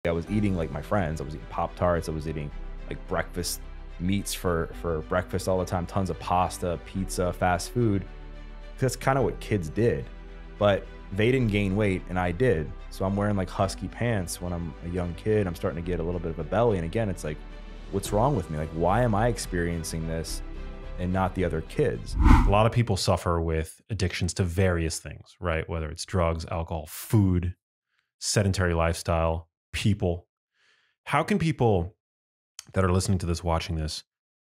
I was eating like my friends. I was eating Pop-Tarts. I was eating like breakfast meats for breakfast all the time, tons of pasta, pizza, fast food. That's kind of what kids did. But they didn't gain weight and I did. So I'm wearing like husky pants when I'm a young kid. I'm starting to get a little bit of a belly. And again, it's like, what's wrong with me? Like, why am I experiencing this and not the other kids? A lot of people suffer with addictions to various things, right? Whether it's drugs, alcohol, food, sedentary lifestyle, people. How can people that are listening to this, watching this,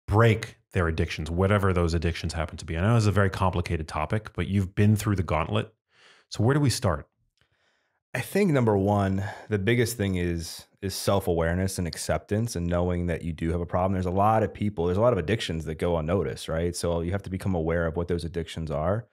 break their addictions, whatever those addictions happen to be? I know it's a very complicated topic, but you've been through the gauntlet. So where do we start? I think number one, the biggest thing is self-awareness and acceptance and knowing that you do have a problem. There's a lot of people, there's a lot of addictions that go unnoticed, right? So you have to become aware of what those addictions are.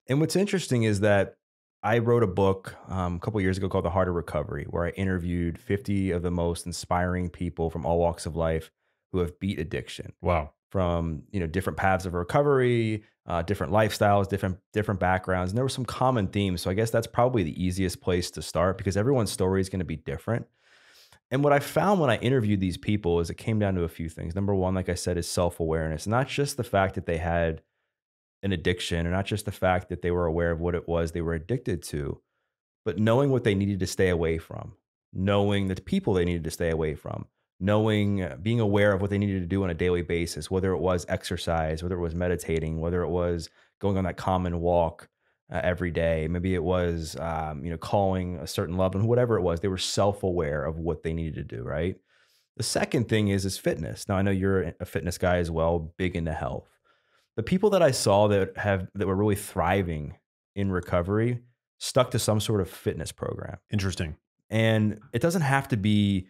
And what's interesting is that I wrote a book a couple years ago called The Heart of Recovery, where I interviewed 50 of the most inspiring people from all walks of life who have beat addiction Wow. from different paths of recovery, different lifestyles, different backgrounds, and there were some common themes. So I guess that's probably the easiest place to start because everyone's story is going to be different. And what I found when I interviewed these people is it came down to a few things. Number one, like I said, is self-awareness, not just the fact that they had an addiction, or not just the fact that they were aware of what it was they were addicted to, but knowing what they needed to stay away from, knowing the people they needed to stay away from, knowing, being aware of what they needed to do on a daily basis, whether it was exercise, whether it was meditating, whether it was going on that common walk every day, maybe it was, calling a certain loved one, whatever it was, they were self-aware of what they needed to do, right? The second thing is fitness. Now I know you're a fitness guy as well, big into health. The people that I saw that were really thriving in recovery stuck to some sort of fitness program. Interesting. And it doesn't have to be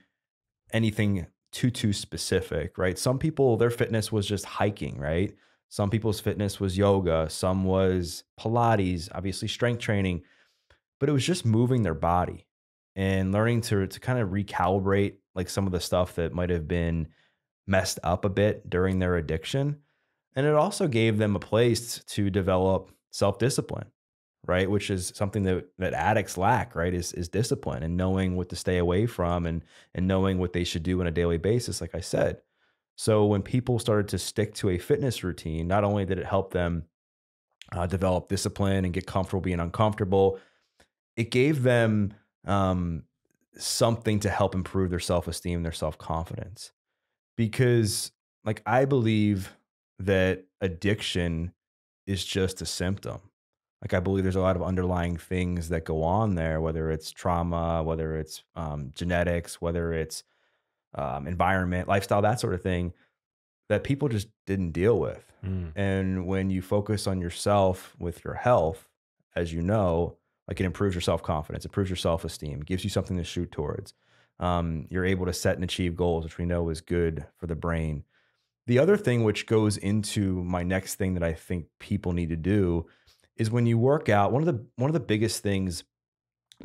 anything too specific, right? Some people, their fitness was just hiking, right? Some people's fitness was yoga, some was Pilates, obviously strength training, but it was just moving their body and learning to kind of recalibrate like some of the stuff that might have been messed up a bit during their addiction. And it also gave them a place to develop self-discipline, right? Which is something that addicts lack, right? Is discipline and knowing what to stay away from and knowing what they should do on a daily basis, like I said. So when people started to stick to a fitness routine, not only did it help them develop discipline and get comfortable being uncomfortable, it gave them something to help improve their self-esteem, their self-confidence. Because like I believe that addiction is just a symptom. Like I believe there's a lot of underlying things that go on there, whether it's trauma, whether it's genetics, whether it's environment, lifestyle, that sort of thing that people just didn't deal with. Mm. And when you focus on yourself with your health, as you know, like it improves your self-confidence, improves your self-esteem, gives you something to shoot towards. You're able to set and achieve goals, which we know is good for the brain. The other thing which goes into my next thing that I think people need to do is when you work out, one of the biggest things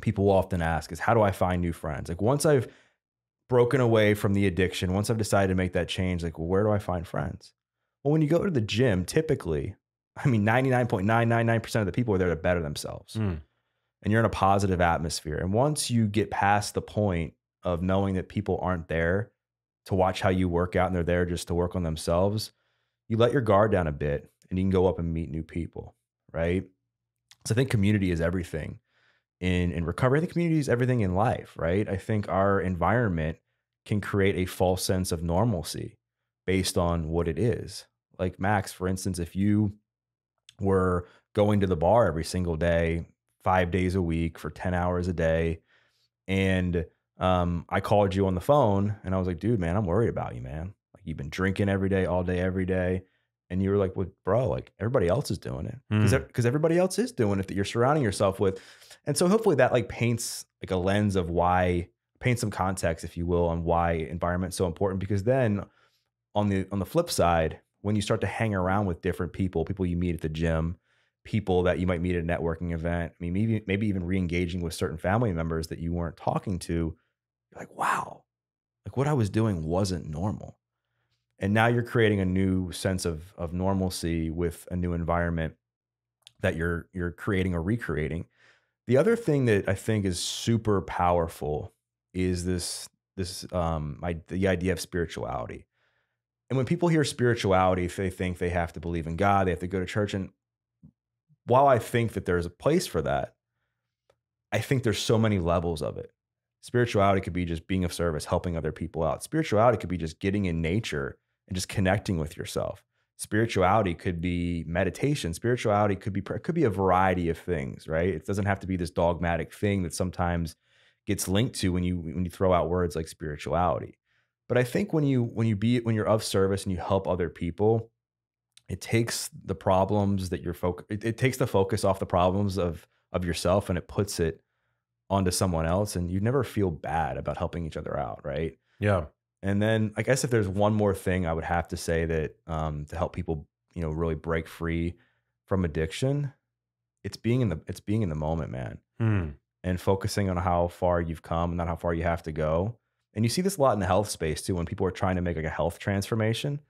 people will often ask is, how do I find new friends? Like once I've broken away from the addiction, once I've decided to make that change, like, well, where do I find friends? Well, when you go to the gym, typically, I mean, 99.999% of the people are there to better themselves. Mm. And you're in a positive atmosphere. And once you get past the point of knowing that people aren't there to watch how you work out and they're there just to work on themselves, you let your guard down a bit and you can go up and meet new people, right? So I think community is everything in recovery. I think community is everything in life, right? I think our environment can create a false sense of normalcy based on what it is. Like Max, for instance, if you were going to the bar every single day, 5 days a week for 10 hours a day, and I called you on the phone and I was like, dude, man, I'm worried about you, man. Like you've been drinking every day, all day, every day. And you were like, well, bro, like everybody else is doing it because everybody else is doing it that you're surrounding yourself with. And so hopefully that like paints like a lens of why, paint some context, if you will, on why environment's so important. Because then on the flip side, when you start to hang around with different people you meet at the gym, people that you might meet at a networking event, I mean, maybe even re-engaging with certain family members that you weren't talking to, you're like, wow, like what I was doing wasn't normal. And now you're creating a new sense of normalcy with a new environment that you're creating or recreating. The other thing that I think is super powerful is the idea of spirituality. And when people hear spirituality, they think they have to believe in God, they have to go to church. And while I think that there's a place for that, I think there's so many levels of it. Spirituality could be just being of service, helping other people out. Spirituality could be just getting in nature and just connecting with yourself. Spirituality could be meditation. Spirituality could be a variety of things, right? It doesn't have to be this dogmatic thing that sometimes gets linked to when you throw out words like spirituality. But I think when you're of service and you help other people, it takes the problems that it takes the focus off the problems of yourself, and it puts it onto someone else, and you never feel bad about helping each other out, right? Yeah. And then I guess if there's one more thing I would have to say that to help people, really break free from addiction, it's being in the moment, man, Hmm. and focusing on how far you've come and not how far you have to go. And you see this a lot in the health space too, when people are trying to make like a health transformation.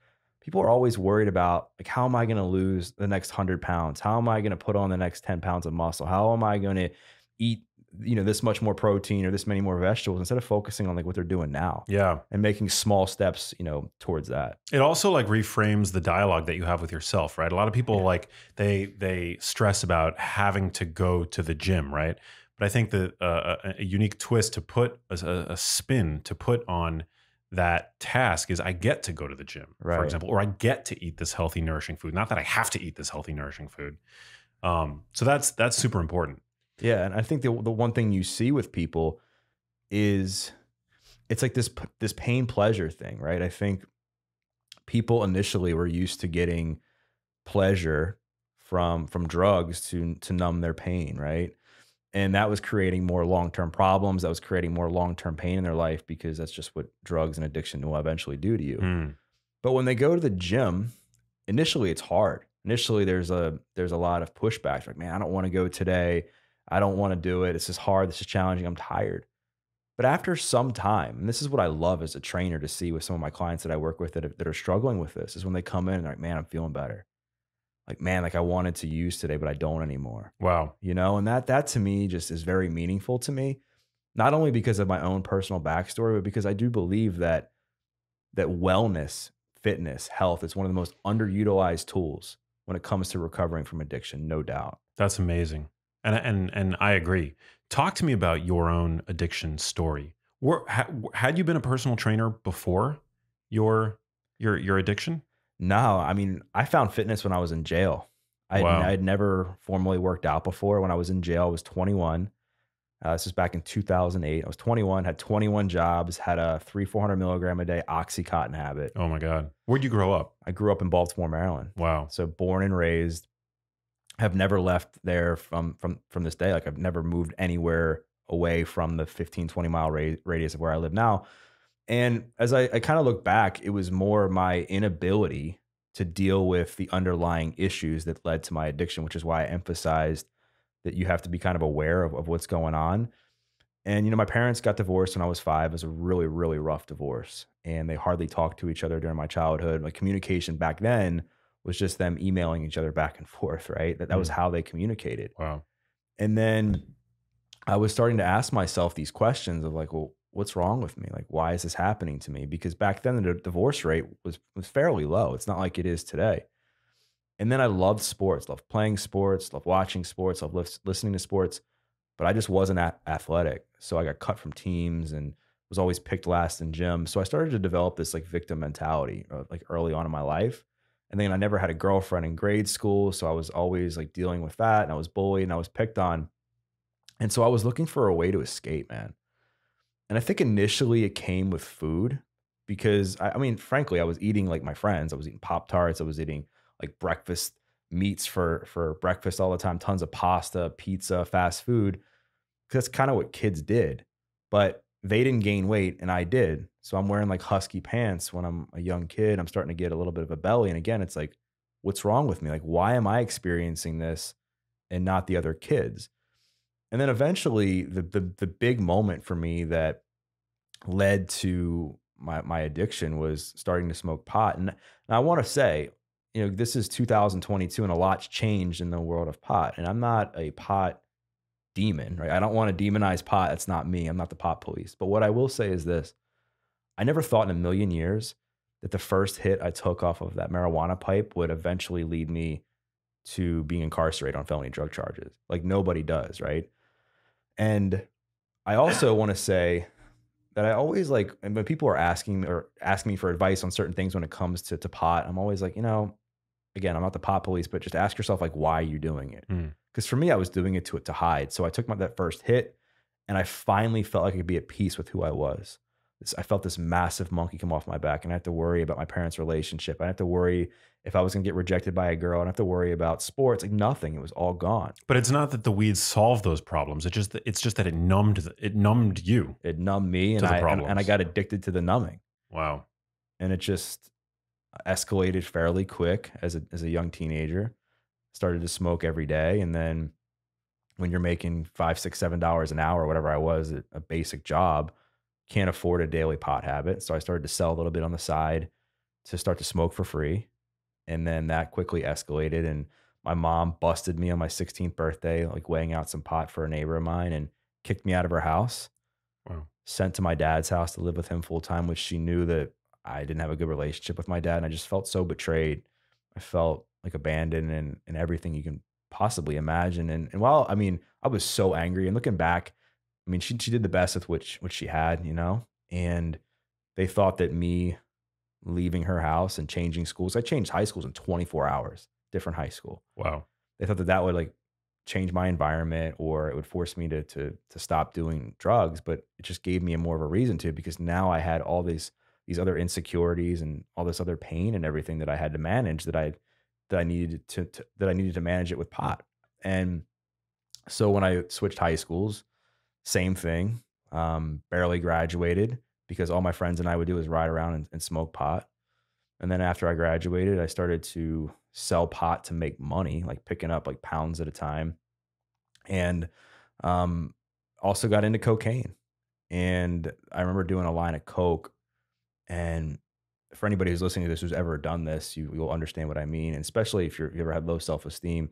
People are always worried about like, how am I going to lose the next 100 pounds? How am I going to put on the next 10 pounds of muscle? How am I going to eat, this much more protein or this many more vegetables, instead of focusing on like what they're doing now Yeah. and making small steps, towards that. It also like reframes the dialogue that you have with yourself, right? A lot of people like they stress about having to go to the gym, right? But I think that a unique twist to put a spin to put on that task is I get to go to the gym, for Right. example, or I get to eat this healthy, nourishing food. Not that I have to eat this healthy, nourishing food. So that's super important. Yeah. And I think the one thing you see with people is it's like this pain pleasure thing, right? I think people initially were used to getting pleasure from drugs to numb their pain, right? And that was creating more long-term problems. That was creating more long-term pain in their life, because that's just what drugs and addiction will eventually do to you. Hmm. But when they go to the gym, initially it's hard. Initially there's a lot of pushback. Like, man, I don't want to go today. I don't want to do it. This is hard. This is challenging. I'm tired. But after some time, and this is what I love as a trainer to see with some of my clients that I work with that are struggling with this, is when they come in and they're like, man, I'm feeling better. Like, man, like I wanted to use today, but I don't anymore. Wow. And that to me just is very meaningful to me, not only because of my own personal backstory, but because I do believe that wellness, fitness, health is one of the most underutilized tools when it comes to recovering from addiction, no doubt. That's amazing. And I agree. Talk to me about your own addiction story. Had you been a personal trainer before your addiction? No, I mean, I found fitness when I was in jail. Wow. I had never formally worked out before. When I was in jail, I was 21. This was back in 2008. I was 21, had 21 jobs, had a 400 milligram a day Oxycontin habit. Oh my God. Where'd you grow up? I grew up in Baltimore, Maryland. Wow. So born and raised, have never left there from this day. Like I've never moved anywhere away from the 15, 20 mile radius of where I live now. And as I kind of look back, it was more my inability to deal with the underlying issues that led to my addiction, which is why I emphasized that you have to be kind of aware of what's going on. And, my parents got divorced when I was 5. It was a really, really rough divorce. And they hardly talked to each other during my childhood. My communication back then was just them emailing each other back and forth, right? That was how they communicated. Wow. And then I was starting to ask myself these questions of like, well, what's wrong with me? Like, why is this happening to me? Because back then the divorce rate was fairly low. It's not like it is today. And then I loved sports, loved playing sports, loved watching sports, loved listening to sports, but I just wasn't athletic. So I got cut from teams and was always picked last in gym. So I started to develop this like victim mentality like early on in my life. And then I never had a girlfriend in grade school. So I was always like dealing with that, and I was bullied and I was picked on. And so I was looking for a way to escape, man. And I think initially it came with food, because I mean, frankly, I was eating like my friends. I was eating Pop-Tarts. I was eating like breakfast meats for breakfast all the time, tons of pasta, pizza, fast food. 'Cause that's kind of what kids did. But they didn't gain weight and I did. So I'm wearing like husky pants when I'm a young kid. I'm starting to get a little bit of a belly. And again, it's like, what's wrong with me? Like, why am I experiencing this and not the other kids? And then eventually the big moment for me that led to my addiction was starting to smoke pot. And I want to say, this is 2022 and a lot's changed in the world of pot. And I'm not a pot demon, right? I don't want to demonize pot. That's not me. I'm not the pot police. But what I will say is this: I never thought in a million years that the first hit I took off of that marijuana pipe would eventually lead me to being incarcerated on felony drug charges. Like nobody does, right? And I also want to say that I always like, and when people are asking me for advice on certain things when it comes to pot, I'm always like, again, I'm not the pot police, but just ask yourself like why you're doing it. Mm. Because for me, I was doing it to hide. So I took that first hit, and I finally felt like I could be at peace with who I was. I felt this massive monkey come off my back, and I had to worry about my parents' relationship. I had to worry if I was gonna get rejected by a girl. I didn't have to worry about sports, like nothing. It was all gone. But it's not that the weeds solve those problems. It's just that it numbed you It numbed me, and to the I problems. got addicted to the numbing, Wow. and it just escalated fairly quick as a young teenager. Started to smoke every day, and then when you're making $5, $6, $7 an hour, whatever I was at a basic job, can't afford a daily pot habit. So I started to sell a little bit on the side to start to smoke for free. And then that quickly escalated. And my mom busted me on my 16th birthday, like weighing out some pot for a neighbor of mine, and kicked me out of her house, Wow. sent to my dad's house to live with him full time, which she knew that I didn't have a good relationship with my dad. And I just felt so betrayed. I felt like abandoned and everything you can possibly imagine. And while, I mean, I was so angry, and looking back, I mean, she did the best with which she had, and they thought that me leaving her house and changing schools, I changed high schools in 24 hours, different high school. Wow. They thought that that would like change my environment, or it would force me to stop doing drugs, but it just gave me a more of a reason to, because now I had all these other insecurities and all this other pain and everything that I had to manage, that I needed to manage it with pot. And so when I switched high schools, same thing. Barely graduated, because all my friends and I would do is ride around and smoke pot. And then after I graduated, I started to sell pot to make money, like picking up like pounds at a time. And um, also got into cocaine. And I remember doing a line of coke. And for anybody who's listening to this, who's ever done this, you'll understand what I mean. And especially if you ever had low self-esteem,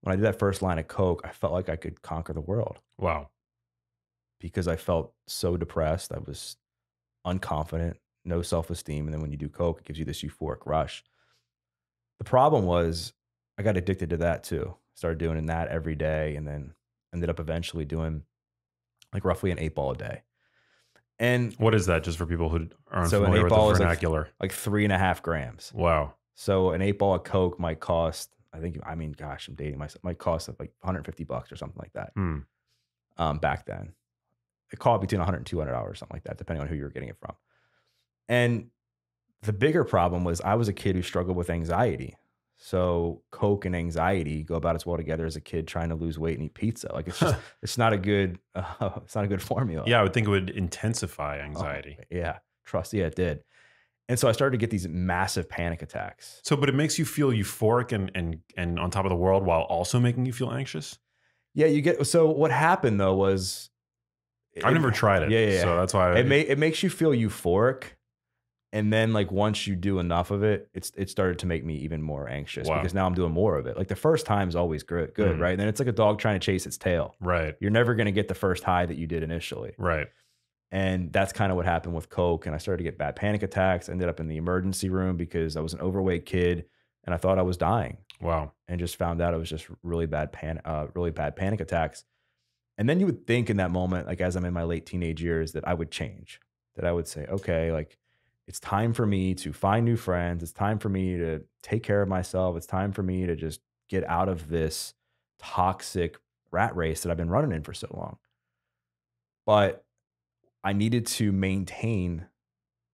when I did that first line of coke, I felt like I could conquer the world, Wow. because I felt so depressed. I was unconfident, no self-esteem. And then when you do coke, it gives you this euphoric rush. The problem was I got addicted to that too. Started doing that every day, and then ended up eventually doing like roughly an 8 ball a day. And What is that, just for people who aren't so an familiar 8 with the ball is vernacular? like 3.5 grams. Wow. So an 8 ball of coke might cost, I mean, gosh, I'm dating myself, might cost like $150 or something like that. Hmm. Back then. It cost between $100 and $200, something like that, depending on who you were getting it from. And the bigger problem was I was a kid who struggled with anxiety. So coke and anxiety go about as well together as a kid trying to lose weight and eat pizza. Like it's just, it's not a good formula. Yeah, I would think it would intensify Oh, anxiety. yeah. Yeah, it did. And so I started to get these massive panic attacks. So, but it makes you feel euphoric and on top of the world, while also making you feel anxious. Yeah, so what happened though was I've never tried it. Yeah. So that's why It makes you feel euphoric. And then like once you do enough of it, it started to make me even more anxious. Wow. Because now I'm doing more of it. Like the first time is always good, right? And then it's like a dog trying to chase its tail. Right. You're never going to get the first high that you did initially. Right. And that's kind of what happened with coke. And I started to get bad panic attacks. I ended up in the emergency room because I was an overweight kid and I thought I was dying. Wow. And just found out it was just really bad panic attacks. And then you would think in that moment, like as I'm in my late teenage years, that I would change, that I would say, okay, like it's time for me to find new friends. It's time for me to take care of myself. It's time for me to just get out of this toxic rat race that I've been running in for so long. But I needed to maintain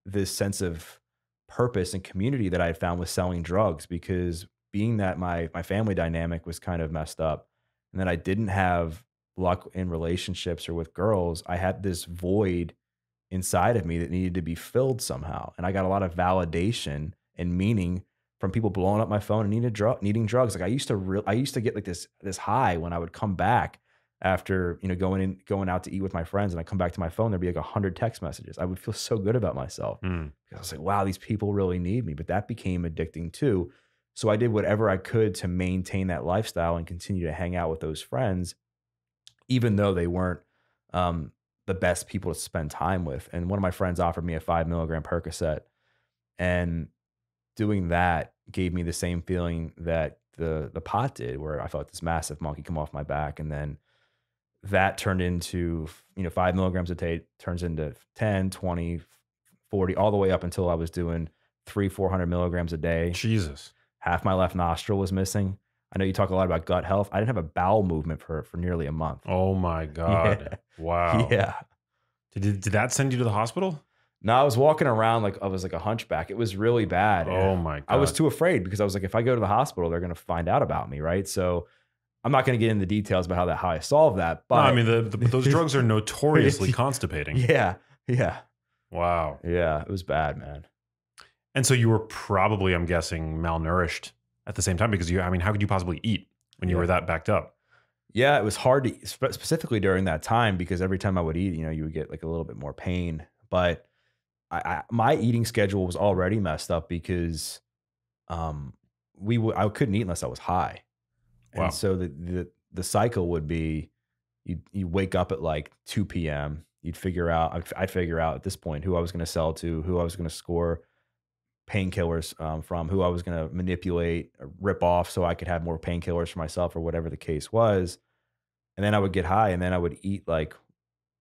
this sense of purpose and community that I had found with selling drugs, because being that my family dynamic was kind of messed up and that I didn't have luck in relationships or with girls, I had this void inside of me that needed to be filled somehow. And I got a lot of validation and meaning from people blowing up my phone and needing drugs. Like I used to get like this high when I would come back after, going out to eat with my friends, and I come back to my phone, there'd be like 100 text messages. I would feel so good about myself. Because I was like, wow, these people really need me. But that became addicting too. So I did whatever I could to maintain that lifestyle and continue to hang out with those friends. even though they weren't um, the best people to spend time with. And one of my friends offered me a 5 milligram Percocet, and doing that gave me the same feeling that the pot did, where I felt this massive monkey come off my back. And then that turned into, 5 milligrams a day turns into 10, 20, 40, all the way up until I was doing 400 milligrams a day. Jesus. Half my left nostril was missing. I know you talk a lot about gut health. I didn't have a bowel movement for nearly a month. Oh my God. Yeah. Wow. Yeah. Did that send you to the hospital? No, I was walking around like I was like a hunchback. It was really bad. Oh my God. I was too afraid because I was like, if I go to the hospital, they're going to find out about me, right? So I'm not going to get into the details about how I solved that. But no, I mean, those drugs are notoriously constipating. Yeah. Yeah. Wow. Yeah. It was bad, man. And so you were probably, I'm guessing, malnourished at the same time because how could you possibly eat when you were that backed up? Yeah, it was hard to specifically during that time because every time I would eat, you would get like a little bit more pain. But my eating schedule was already messed up because I couldn't eat unless I was high. Wow. And so the cycle would be you wake up at like 2 p.m. I'd figure out at this point who I was going to sell to, who I was going to score painkillers from, who I was going to manipulate, or rip off so I could have more painkillers for myself or whatever the case was. And then I would get high and then I would eat like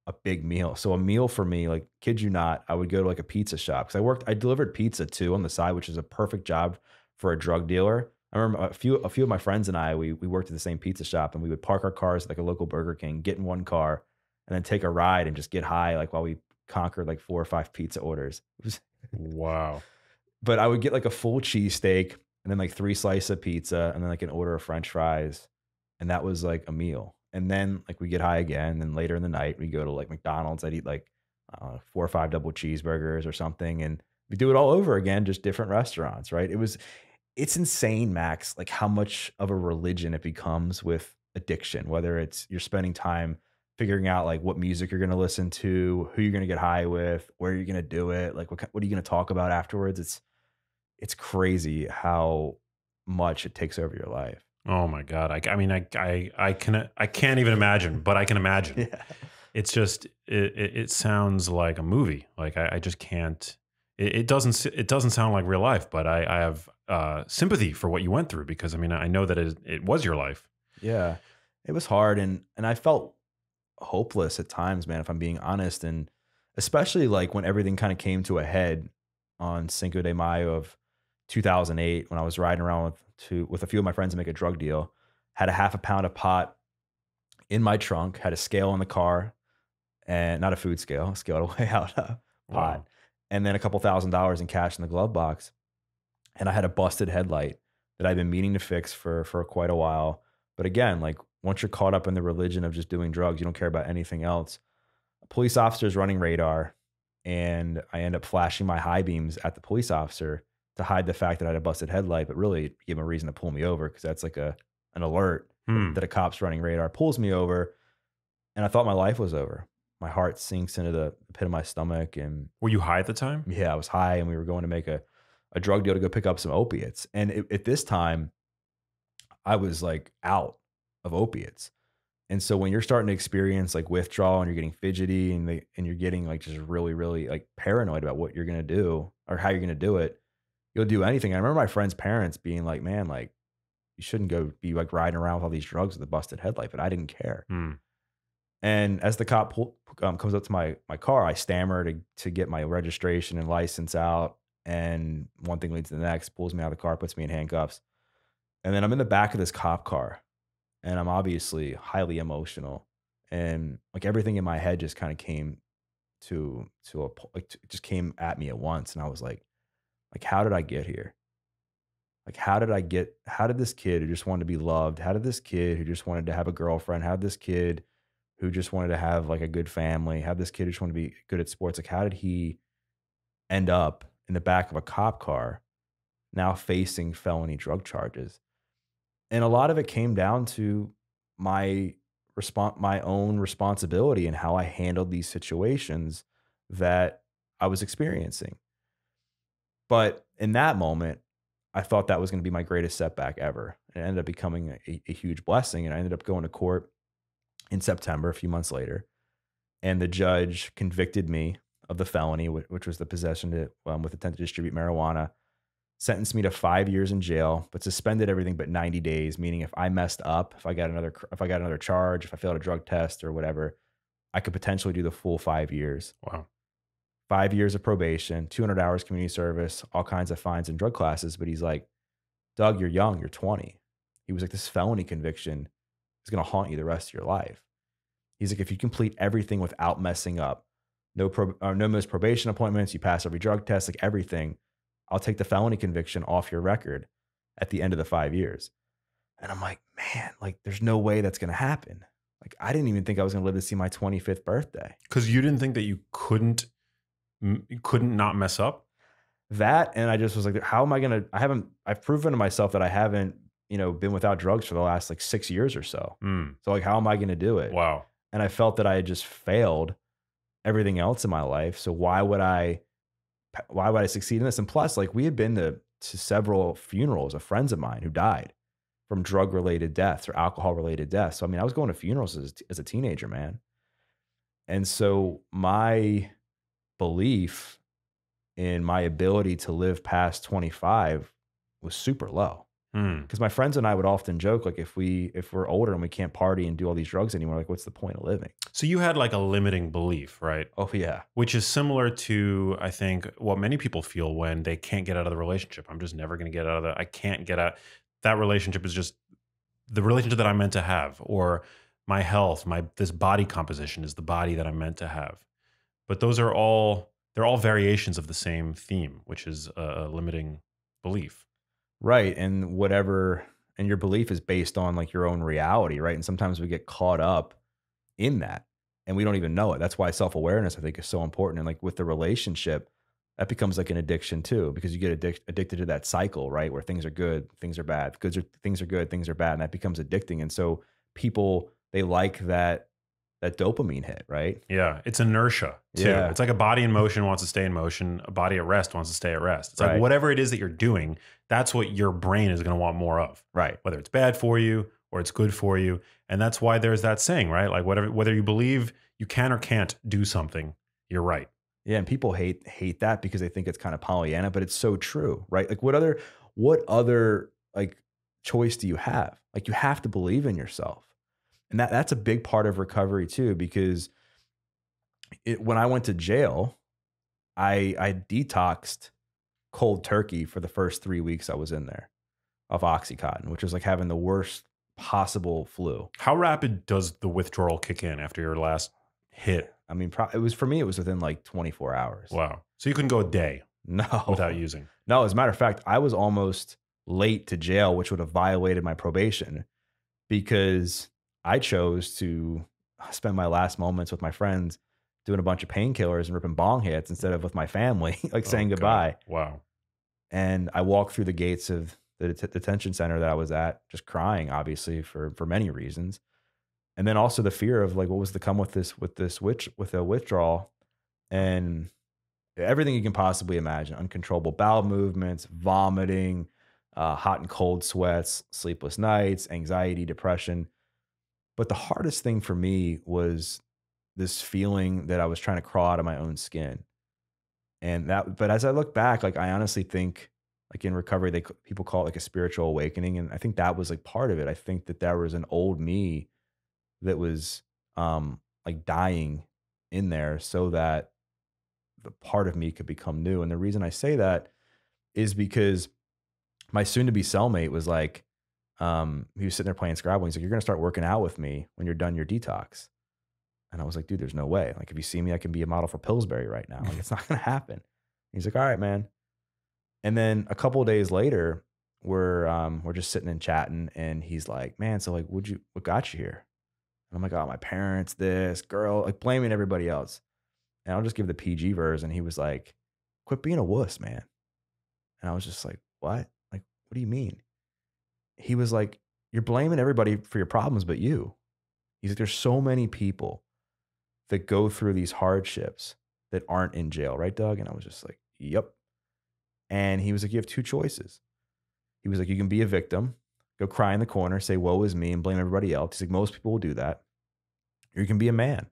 a big meal. So a meal for me, like, kid you not, I would go to like a pizza shop because I delivered pizza too on the side, which is a perfect job for a drug dealer. I remember a few of my friends and I, we worked at the same pizza shop, and we would park our cars at like a local Burger King, get in one car, and then take a ride and just get high, like while we conquered like 4 or 5 pizza orders. It was Wow. But I would get like a full cheesesteak and then like 3 slices of pizza and then like an order of French fries. And that was like a meal. And then like we get high again. And later in the night, we go to like McDonald's. I'd eat like 4 or 5 double cheeseburgers or something. And we do it all over again, just different restaurants, right? It's insane, Max, like how much of a religion it becomes with addiction, whether it's you're spending time figuring out like what music you're going to listen to, who you're going to get high with, where you're going to do it, like what are you going to talk about afterwards. It's crazy how much it takes over your life. Oh my God. I can't even imagine, but I can imagine. Yeah. It's just, it sounds like a movie. Like I just can't, it doesn't sound like real life, but I have sympathy for what you went through because I know that it was your life. Yeah. It was hard. And I felt hopeless at times, man, if I'm being honest. And especially like when everything kind of came to a head on Cinco de Mayo of 2008, when I was riding around with a few of my friends to make a drug deal, had a half a pound of pot in my trunk, had a scale in the car, and not a food scale, a scale to weigh out pot, Wow. and then a couple $1,000s in cash in the glove box. And I had a busted headlight that I'd been meaning to fix for quite a while. But again, like once you're caught up in the religion of just doing drugs, you don't care about anything else. A police officer is running radar, and I end up flashing my high beams at the police officer to hide the fact that I had a busted headlight, but really give him a reason to pull me over because that's like an alert that a cop's running radar. Pulls me over, and I thought my life was over. My heart sinks into the pit of my stomach. And Were you high at the time? yeah, I was high, and we were going to make a drug deal to go pick up some opiates. And at this time, I was like out of opiates. And so when you're starting to experience like withdrawal and you're getting fidgety and you're getting like just really, really like paranoid about what you're going to do or how you're going to do it, you'll do anything. I remember my friend's parents being like, man, like you shouldn't go be like riding around with all these drugs with a busted headlight, but I didn't care. And as the cop comes up to my car, I stammer to get my registration and license out. And one thing leads to the next, pulls me out of the car, puts me in handcuffs. And then I'm in the back of this cop car, and I'm obviously highly emotional. And like everything in my head just kind of came just came at me at once. And I was like, how did I get here? Like, how did this kid who just wanted to be loved? How did this kid who just wanted to have a girlfriend? How did this kid who just wanted to have like a good family? How did this kid who just wanted to be good at sports? Like, how did he end up in the back of a cop car now facing felony drug charges? And a lot of it came down to my own responsibility and how I handled these situations that I was experiencing. But in that moment, I thought that was going to be my greatest setback ever. It ended up becoming a huge blessing. And I ended up going to court in September, a few months later. And the judge convicted me of the felony, which was the possession with intent to distribute marijuana, sentenced me to 5 years in jail, but suspended everything but 90 days, meaning if I messed up, if I got another charge, if I failed a drug test or whatever, I could potentially do the full 5 years. Wow. 5 years of probation, 200 hours community service, all kinds of fines and drug classes. But he's like, Doug, you're young, you're 20. He was like, this felony conviction is going to haunt you the rest of your life. He's like, if you complete everything without messing up, no missed probation appointments, you pass every drug test, like everything, I'll take the felony conviction off your record at the end of the 5 years. And I'm like, man, like there's no way that's going to happen. Like I didn't even think I was going to live to see my 25th birthday. Because you didn't think that you couldn't not mess up? That, and I just was like, how am I going to, I've proven to myself that I haven't, been without drugs for the last like 6 years or so. So like, how am I going to do it? Wow. And I felt that I had just failed everything else in my life. So why would I succeed in this? And plus, like we had been to several funerals of friends of mine who died from drug related deaths or alcohol related deaths. So, I mean, I was going to funerals as a teenager, man. And so my belief in my ability to live past 25 was super low. Because my friends and I would often joke, like if we're older and we can't party and do all these drugs anymore, like what's the point of living? So you had like a limiting belief, right? Oh yeah. Which is similar to, I think, what many people feel when they can't get out of the relationship. I'm just never going to get out of I can't get out. That relationship is just the relationship that I'm meant to have, or my health, this body composition is the body that I'm meant to have. But they're all variations of the same theme, which is a limiting belief. Right. And your belief is based on like your own reality, right? And sometimes we get caught up in that and we don't even know it. That's why self-awareness, I think, is so important. And like with the relationship, that becomes like an addiction too, because you get addicted to that cycle, right? Where things are good, things are bad, things are good, things are bad. And that becomes addicting. And so people, they like that dopamine hit, right? Yeah. It's inertia too. Yeah. It's like a body in motion wants to stay in motion. A body at rest wants to stay at rest. It's Right. like whatever it is that you're doing, that's what your brain is going to want more of. Right. Whether it's bad for you or it's good for you. And that's why there's that saying, right? Like whether you believe you can or can't do something, you're right. Yeah. And people hate that because they think it's kind of Pollyanna, but it's so true, right? Like what other like choice do you have? Like you have to believe in yourself. And that's a big part of recovery too, because when I went to jail, I detoxed cold turkey for the first 3 weeks I was in there of Oxycontin, which was like having the worst possible flu. How rapid does the withdrawal kick in after your last hit? I mean, it was within like 24 hours. Wow. So you couldn't go a day without No, using. no. As a matter of fact, I was almost late to jail, which would have violated my probation because I chose to spend my last moments with my friends doing a bunch of painkillers and ripping bong hits instead of with my family, like saying God. goodbye. Wow. And I walked through the gates of the detention center that I was at, just crying, obviously, for many reasons. And then also the fear of like, what was to come with a withdrawal, and everything you can possibly imagine: uncontrollable bowel movements, vomiting, hot and cold sweats, sleepless nights, anxiety, depression. But the hardest thing for me was this feeling that I was trying to crawl out of my own skin. But as I look back, like I honestly think, like in recovery, people call it like a spiritual awakening, and I think that was like part of it. I think that there was an old me that was like dying in there, so that the part of me could become new. And the reason I say that is because my soon-to-be cellmate was like, he was sitting there playing Scrabble. He's like, "You're gonna start working out with me when you're done your detox." And I was like, "Dude, there's no way. Like, if you see me, I can be a model for Pillsbury right now. Like, it's not gonna happen." He's like, "All right, man." And then a couple of days later, we're just sitting and chatting, and he's like, "Man, so like, what got you here?" And I'm like, "Oh, my parents, this girl," like blaming everybody else. And I'll just give the PG version. He was like, "Quit being a wuss, man." And I was just like, "What? Like, what do you mean?" He was like, "You're blaming everybody for your problems, but you." He's like, "There's so many people that go through these hardships that aren't in jail, right, Doug?" And I was just like, "Yep." And he was like, "You have two choices." He was like, "You can be a victim, go cry in the corner, say, 'woe is me,' and blame everybody else." He's like, "Most people will do that." or you can be a man.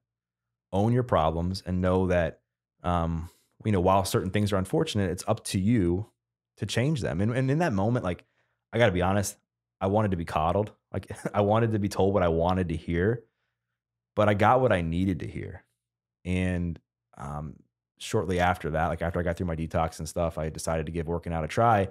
Own your problems and know that, while certain things are unfortunate, it's up to you to change them. And in that moment, like, I got to be honest, I wanted to be coddled. Like, I wanted to be told what I wanted to hear, but I got what I needed to hear. And um, shortly after that, like after I got through my detox and stuff, I decided to give working out a try.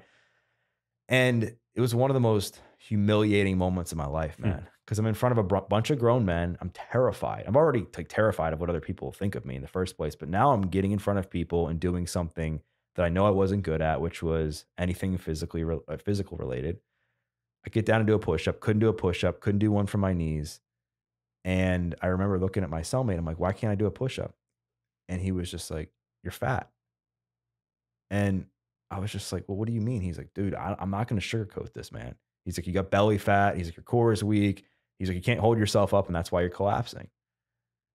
And it was one of the most humiliating moments of my life, Hmm. man. Because I'm in front of a bunch of grown men. I'm terrified. I'm already like terrified of what other people think of me in the first place. But now I'm getting in front of people and doing something that I know I wasn't good at, which was anything physical related. I get down and do a push up. Couldn't do a push up. Couldn't do one from my knees. And I remember looking at my cellmate. I'm like, why can't I do a push up? And he was just like, you're fat. And I was just like, well, what do you mean? He's like, dude, I'm not going to sugarcoat this, man. He's like, you got belly fat. He's like, your core is weak. He's like, you can't hold yourself up, and that's why you're collapsing.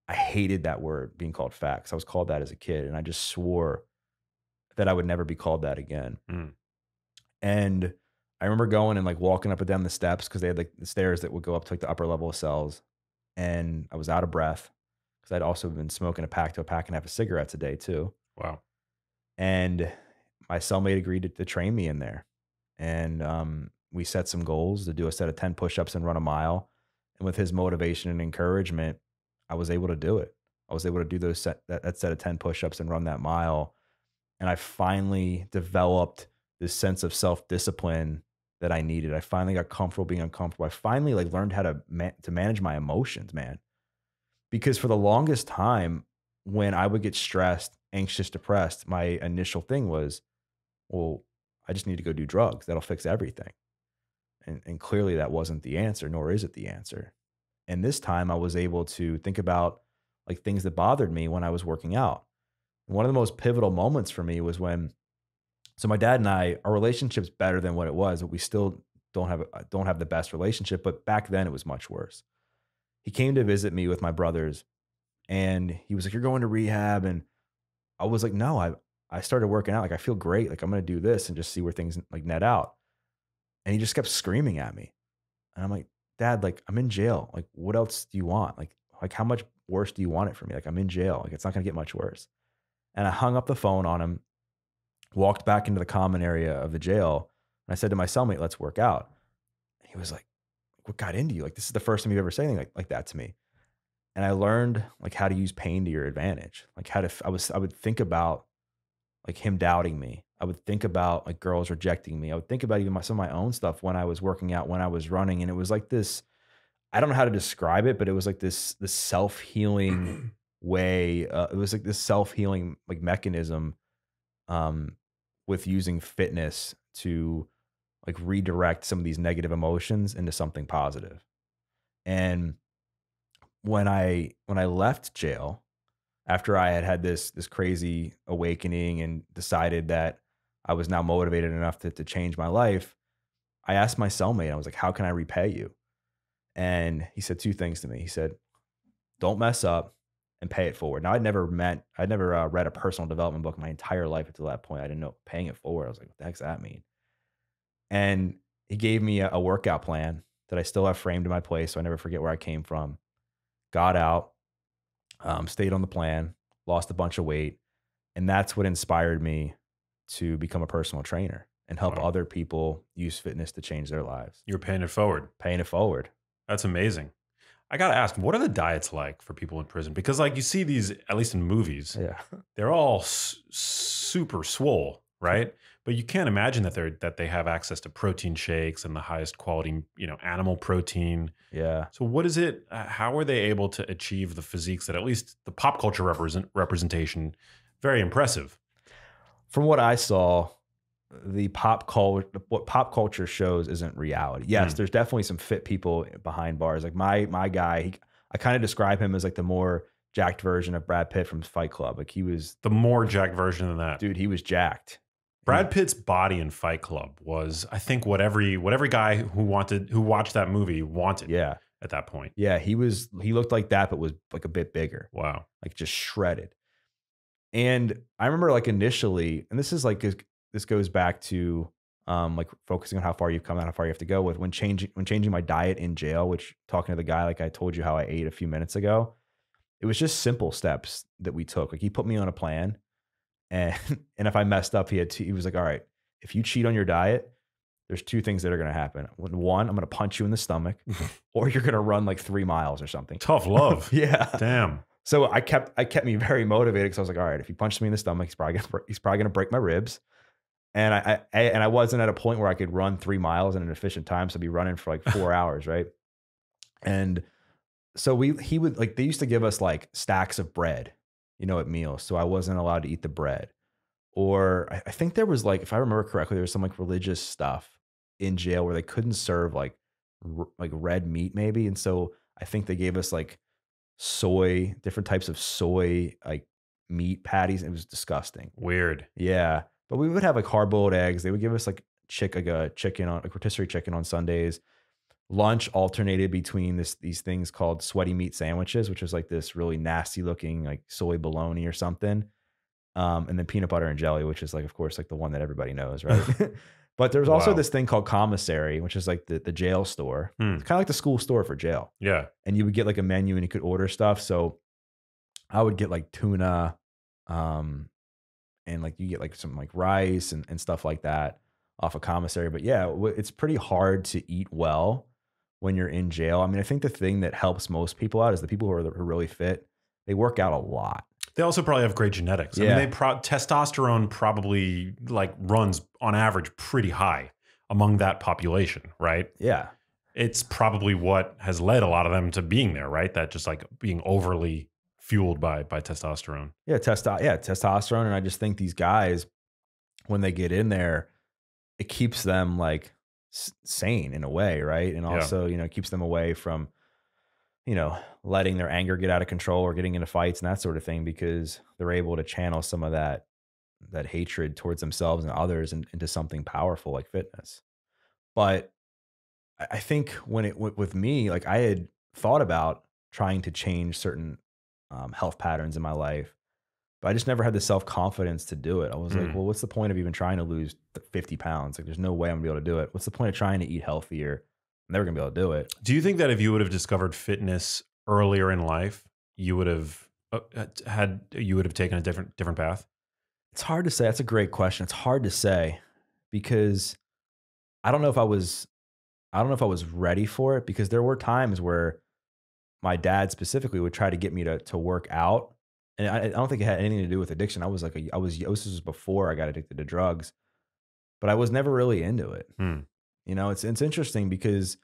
I hated that word, being called fat, because I was called that as a kid. And I just swore that I would never be called that again. Mm. And I remember going and like walking up and down the steps, because they had like the stairs that would go up to like the upper level of cells. And I was out of breath because I'd also been smoking a pack to a pack and a half of cigarettes a day too. Wow. And my cellmate agreed to train me in there. And we set some goals to do a set of 10 push-ups and run a mile. And with his motivation and encouragement, I was able to do it. I was able to do that set of 10 push-ups and run that mile. And I finally developed this sense of self-discipline that I needed. I finally got comfortable being uncomfortable. I finally like learned how to manage my emotions, man. Because for the longest time, when I would get stressed, anxious, depressed, my initial thing was, well, I just need to go do drugs. That'll fix everything. And clearly that wasn't the answer, nor is it the answer. And this time I was able to think about like things that bothered me when I was working out. And one of the most pivotal moments for me was when, so my dad and I, our relationship's better than what it was, but we still don't have the best relationship. But back then it was much worse. He came to visit me with my brothers, and he was like, "You're going to rehab." And I was like, "No, I started working out. Like, I feel great. Like, I'm going to do this and just see where things like net out." And he just kept screaming at me. And I'm like, "Dad, like, I'm in jail. Like, what else do you want? Like how much worse do you want it for me? Like, I'm in jail. Like, it's not going to get much worse." And I hung up the phone on him, walked back into the common area of the jail. And I said to my cellmate, "Let's work out." And he was like, "What got into you? Like, this is the first time you've ever said anything like that to me." And I learned like how to use pain to your advantage. Like how to, I would think about like him doubting me. I would think about like girls rejecting me. I would think about even some of my own stuff when I was working out, when I was running. And it was like this, I don't know how to describe it, but it was like this self-healing way. It was like this self-healing like mechanism um, with using fitness to like redirect some of these negative emotions into something positive. And when I left jail, after I had this crazy awakening and decided that I was now motivated enough to change my life, I asked my cellmate, I was like, "How can I repay you?" And he said two things to me. He said, "Don't mess up and pay it forward." Now, I'd never read a personal development book my entire life until that point. I didn't know paying it forward. I was like, "What the heck's that mean?" And he gave me a workout plan that I still have framed in my place, so I never forget where I came from. Got out, stayed on the plan, lost a bunch of weight. And that's what inspired me to become a personal trainer and help Wow. other people use fitness to change their lives. You're paying it forward. Paying it forward. That's amazing. I got to ask, what are the diets like for people in prison? Because like you see these, at least in movies, Yeah. they're all super swole, right? But you can't imagine that they have access to protein shakes and the highest quality, animal protein. Yeah. So what is it? How are they able to achieve the physiques that at least the pop culture representation, very impressive? From what I saw, what pop culture shows isn't reality. Yes, there's definitely some fit people behind bars. Like my guy, I kind of describe him as like the more jacked version of Brad Pitt from Fight Club. Like he was The more jacked version than that. dude, he was jacked. Brad Pitt's body in Fight Club was, I think, what every guy who watched that movie wanted. Yeah. At that point. Yeah, he looked like that, but was like a bit bigger. Wow. Like just shredded. And I remember like initially, and this goes back to like focusing on how far you've come and how far you have to go with when changing my diet in jail, which talking to the guy, like I told you how I ate a few minutes ago, it was just simple steps that we took. Like he put me on a plan, and and if I messed up, he was like, all right, if you cheat on your diet, there's two things that are going to happen. One, I'm going to punch you in the stomach, or you're going to run like 3 miles or something. Tough love. Yeah. Damn. So I kept me very motivated because I was like, all right, if he punches me in the stomach, he's probably gonna break my ribs. And I wasn't at a point where I could run 3 miles in an efficient time. So I'd be running for like 4 hours, right? And so he would like, they used to give us like stacks of bread, at meals. So I wasn't allowed to eat the bread. Or I think there was like, if I remember correctly, there was some like religious stuff in jail where they couldn't serve like like red meat maybe. And so I think they gave us like different types of soy, like meat patties. It was disgusting. Weird. Yeah. But we would have like hard boiled eggs. They would give us like chicken on like rotisserie chicken on Sundays. Lunch alternated between these things called sweaty meat sandwiches, which is like this really nasty looking like soy bologna or something. And then peanut butter and jelly, which is like, of course, like the one that everybody knows, right? But there's also Wow. this thing called commissary, which is like the jail store. It's kind of like the school store for jail. Yeah. And you would get like a menu and you could order stuff. So I would get like tuna, and like you get like some like rice and stuff like that off a commissary. But yeah, it's pretty hard to eat well when you're in jail. I mean, I think the thing that helps most people out is the people who are really fit. They work out a lot. They also probably have great genetics. Yeah. I mean, testosterone probably like runs on average pretty high among that population, right? Yeah. It's probably what has led a lot of them to being there, right? That just like being overly fueled by testosterone. Yeah, testosterone. And I just think these guys, when they get in there, it keeps them like sane in a way, right? And also, keeps them away from, letting their anger get out of control or getting into fights and that sort of thing, because they're able to channel some of that hatred towards themselves and others into something powerful like fitness. But I think when with me, like I had thought about trying to change certain health patterns in my life, but I just never had the self-confidence to do it. I was like, well, what's the point of even trying to lose 50 pounds? Like, there's no way I'm gonna be able to do it. What's the point of trying to eat healthier? I'm never gonna be able to do it. Do you think that if you would have discovered fitness earlier in life, you would have taken a different path? It's hard to say. That's a great question. It's hard to say because I don't know if I was ready for it, because there were times where my dad specifically would try to get me to work out. And I don't think it had anything to do with addiction. I was like, this was before I got addicted to drugs, but I was never really into it. It's interesting because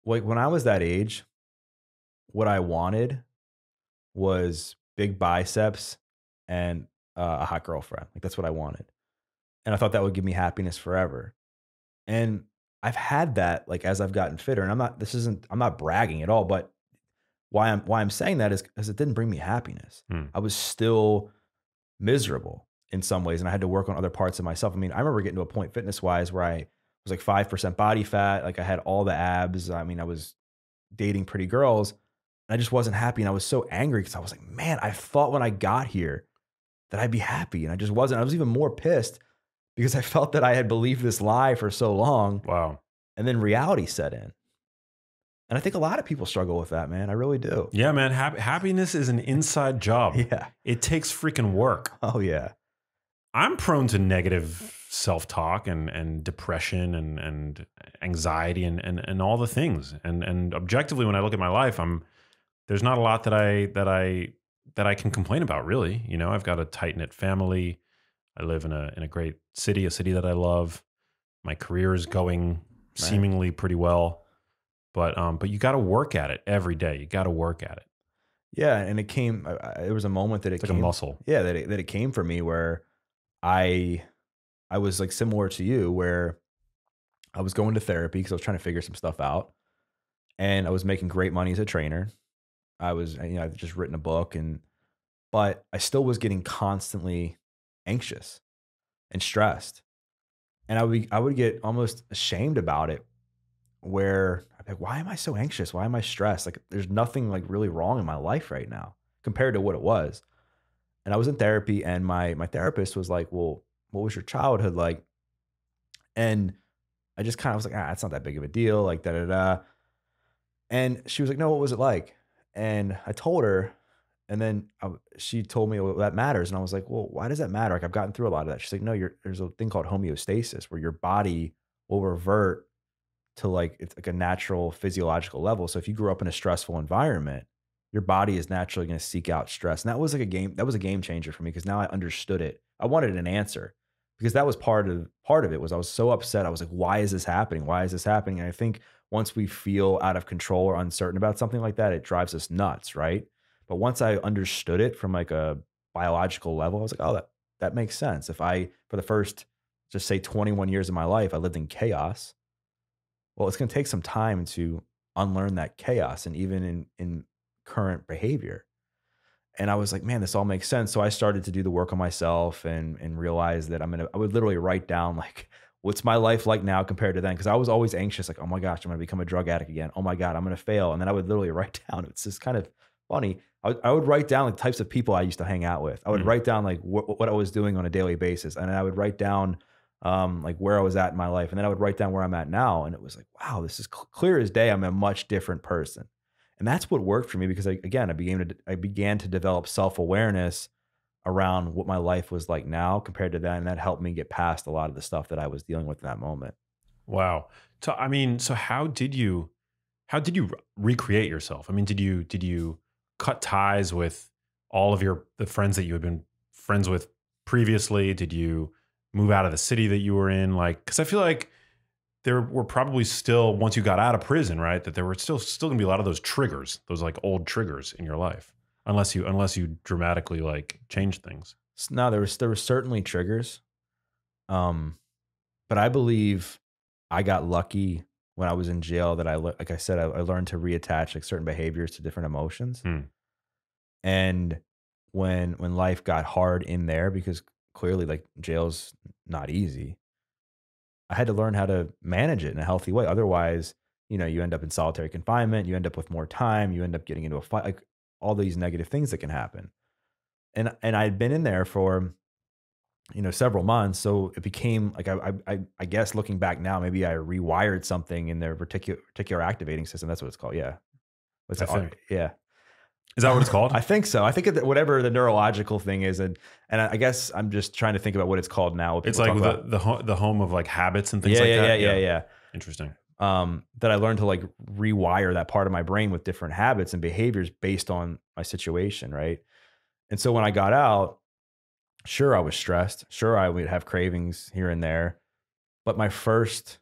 like when I was that age, what I wanted was big biceps and a hot girlfriend. Like that's what I wanted. And I thought that would give me happiness forever. And I've had that like as I've gotten fitter. And I'm not bragging at all, but why I'm saying that is because it didn't bring me happiness. I was still miserable in some ways, and I had to work on other parts of myself. I mean, I remember getting to a point fitness wise where I was like 5% body fat, like I had all the abs. I mean, I was dating pretty girls, and I just wasn't happy, and I was so angry because I was like, man, I thought when I got here that I'd be happy, and I just wasn't. I was even more pissed because I felt that I had believed this lie for so long. Wow. And then reality set in. And I think a lot of people struggle with that, man. I really do. Yeah, man. Happiness is an inside job. Yeah. It takes freaking work. Oh, yeah. I'm prone to negative self-talk and depression and anxiety and all the things. And objectively, when I look at my life, there's not a lot that I can complain about, really. I've got a tight-knit family. I live in a great city, a city that I love. My career is going seemingly pretty well. But you got to work at it every day. You got to work at it. Yeah, and it came. There was a moment that It's like a muscle. Yeah, that it came for me where I was like similar to you, where I was going to therapy because I was trying to figure some stuff out, and I was making great money as a trainer. I've just written a book, but I still was getting constantly anxious and stressed, and I would get almost ashamed about it. Where I'm like, why am I so anxious? Why am I stressed? Like, there's nothing like really wrong in my life right now compared to what it was. And I was in therapy, and my therapist was like, well, what was your childhood like? And I just kind of was like, it's not that big of a deal. Like, da da da. And she was like, no, what was it like? And I told her, And then she told me, well, that matters. And I was like, well, why does that matter? Like, I've gotten through a lot of that. She's like, no, there's a thing called homeostasis where your body will revert to like, it's like a natural physiological level. So if you grew up in a stressful environment, your body is naturally going to seek out stress. And that was a game changer for me because now I understood it. I wanted an answer because that was part of it was I was so upset. I was like, why is this happening? Why is this happening? And I think once we feel out of control or uncertain about something like that, it drives us nuts, right? But once I understood it from like a biological level, I was like, oh, that makes sense. If I, for the first, just say 21 years of my life, I lived in chaos. Well, it's going to take some time to unlearn that chaos and even in current behavior. And I was like, man, this all makes sense. So I started to do the work on myself and realize that I would literally write down like, what's my life like now compared to then? Because I was always anxious, like, oh my gosh, I'm going to become a drug addict again. Oh my God, I'm going to fail. And then I would literally write down, it's just kind of funny. I would write down like types of people I used to hang out with. I would write down like what I was doing on a daily basis. And then I would write down like where I was at in my life. And then I would write down where I'm at now. And it was like, wow, this is clear as day. I'm a much different person. And that's what worked for me because I began to develop self-awareness around what my life was like now compared to then. And that helped me get past a lot of the stuff that I was dealing with in that moment. Wow. So I mean, so how did you recreate yourself? I mean, did you cut ties with all of the friends that you had been friends with previously? Did you move out of the city that you were in? Like, because I feel like there were probably still, once you got out of prison, right, that there were still gonna be a lot of those triggers, those like old triggers in your life, unless you dramatically like change things. No, there were certainly triggers. But I believe I got lucky when I was in jail that like I said, I learned to reattach like certain behaviors to different emotions. Hmm. And when life got hard in there, because clearly like jail's not easy, I had to learn how to manage it in a healthy way. Otherwise, you end up in solitary confinement, you end up with more time, you end up getting into a fight, like all these negative things that can happen. And I'd been in there for several months, so it became like I guess looking back now, maybe I rewired something in their particular activating system. That's what it's called. Yeah, what's I it? think. Yeah, Is that what it's called? I think so. I think whatever the neurological thing is, and I guess I'm just trying to think about what it's called now. It's like the home of like habits and things like that. Yeah. Interesting. That I learned to like rewire that part of my brain with different habits and behaviors based on my situation, right? And so when I got out, sure, I was stressed. Sure, I would have cravings here and there. But my first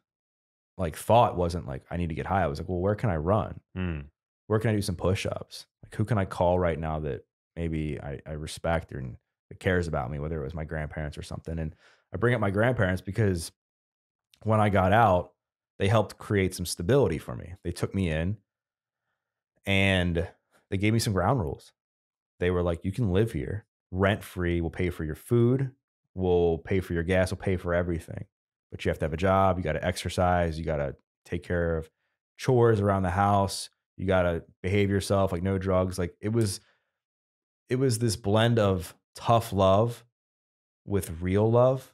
like thought wasn't like, I need to get high. I was like, well, where can I run? Mm. Where can I do some push-ups? Like, who can I call right now that maybe I respect or that cares about me, whether it was my grandparents or something. And I bring up my grandparents because when I got out, they helped create some stability for me. They took me in and they gave me some ground rules. They were like, you can live here rent free. We'll pay for your food. We'll pay for your gas. We'll pay for everything. But you have to have a job. You got to exercise. You got to take care of chores around the house. You got to behave yourself, like no drugs. Like it was this blend of tough love with real love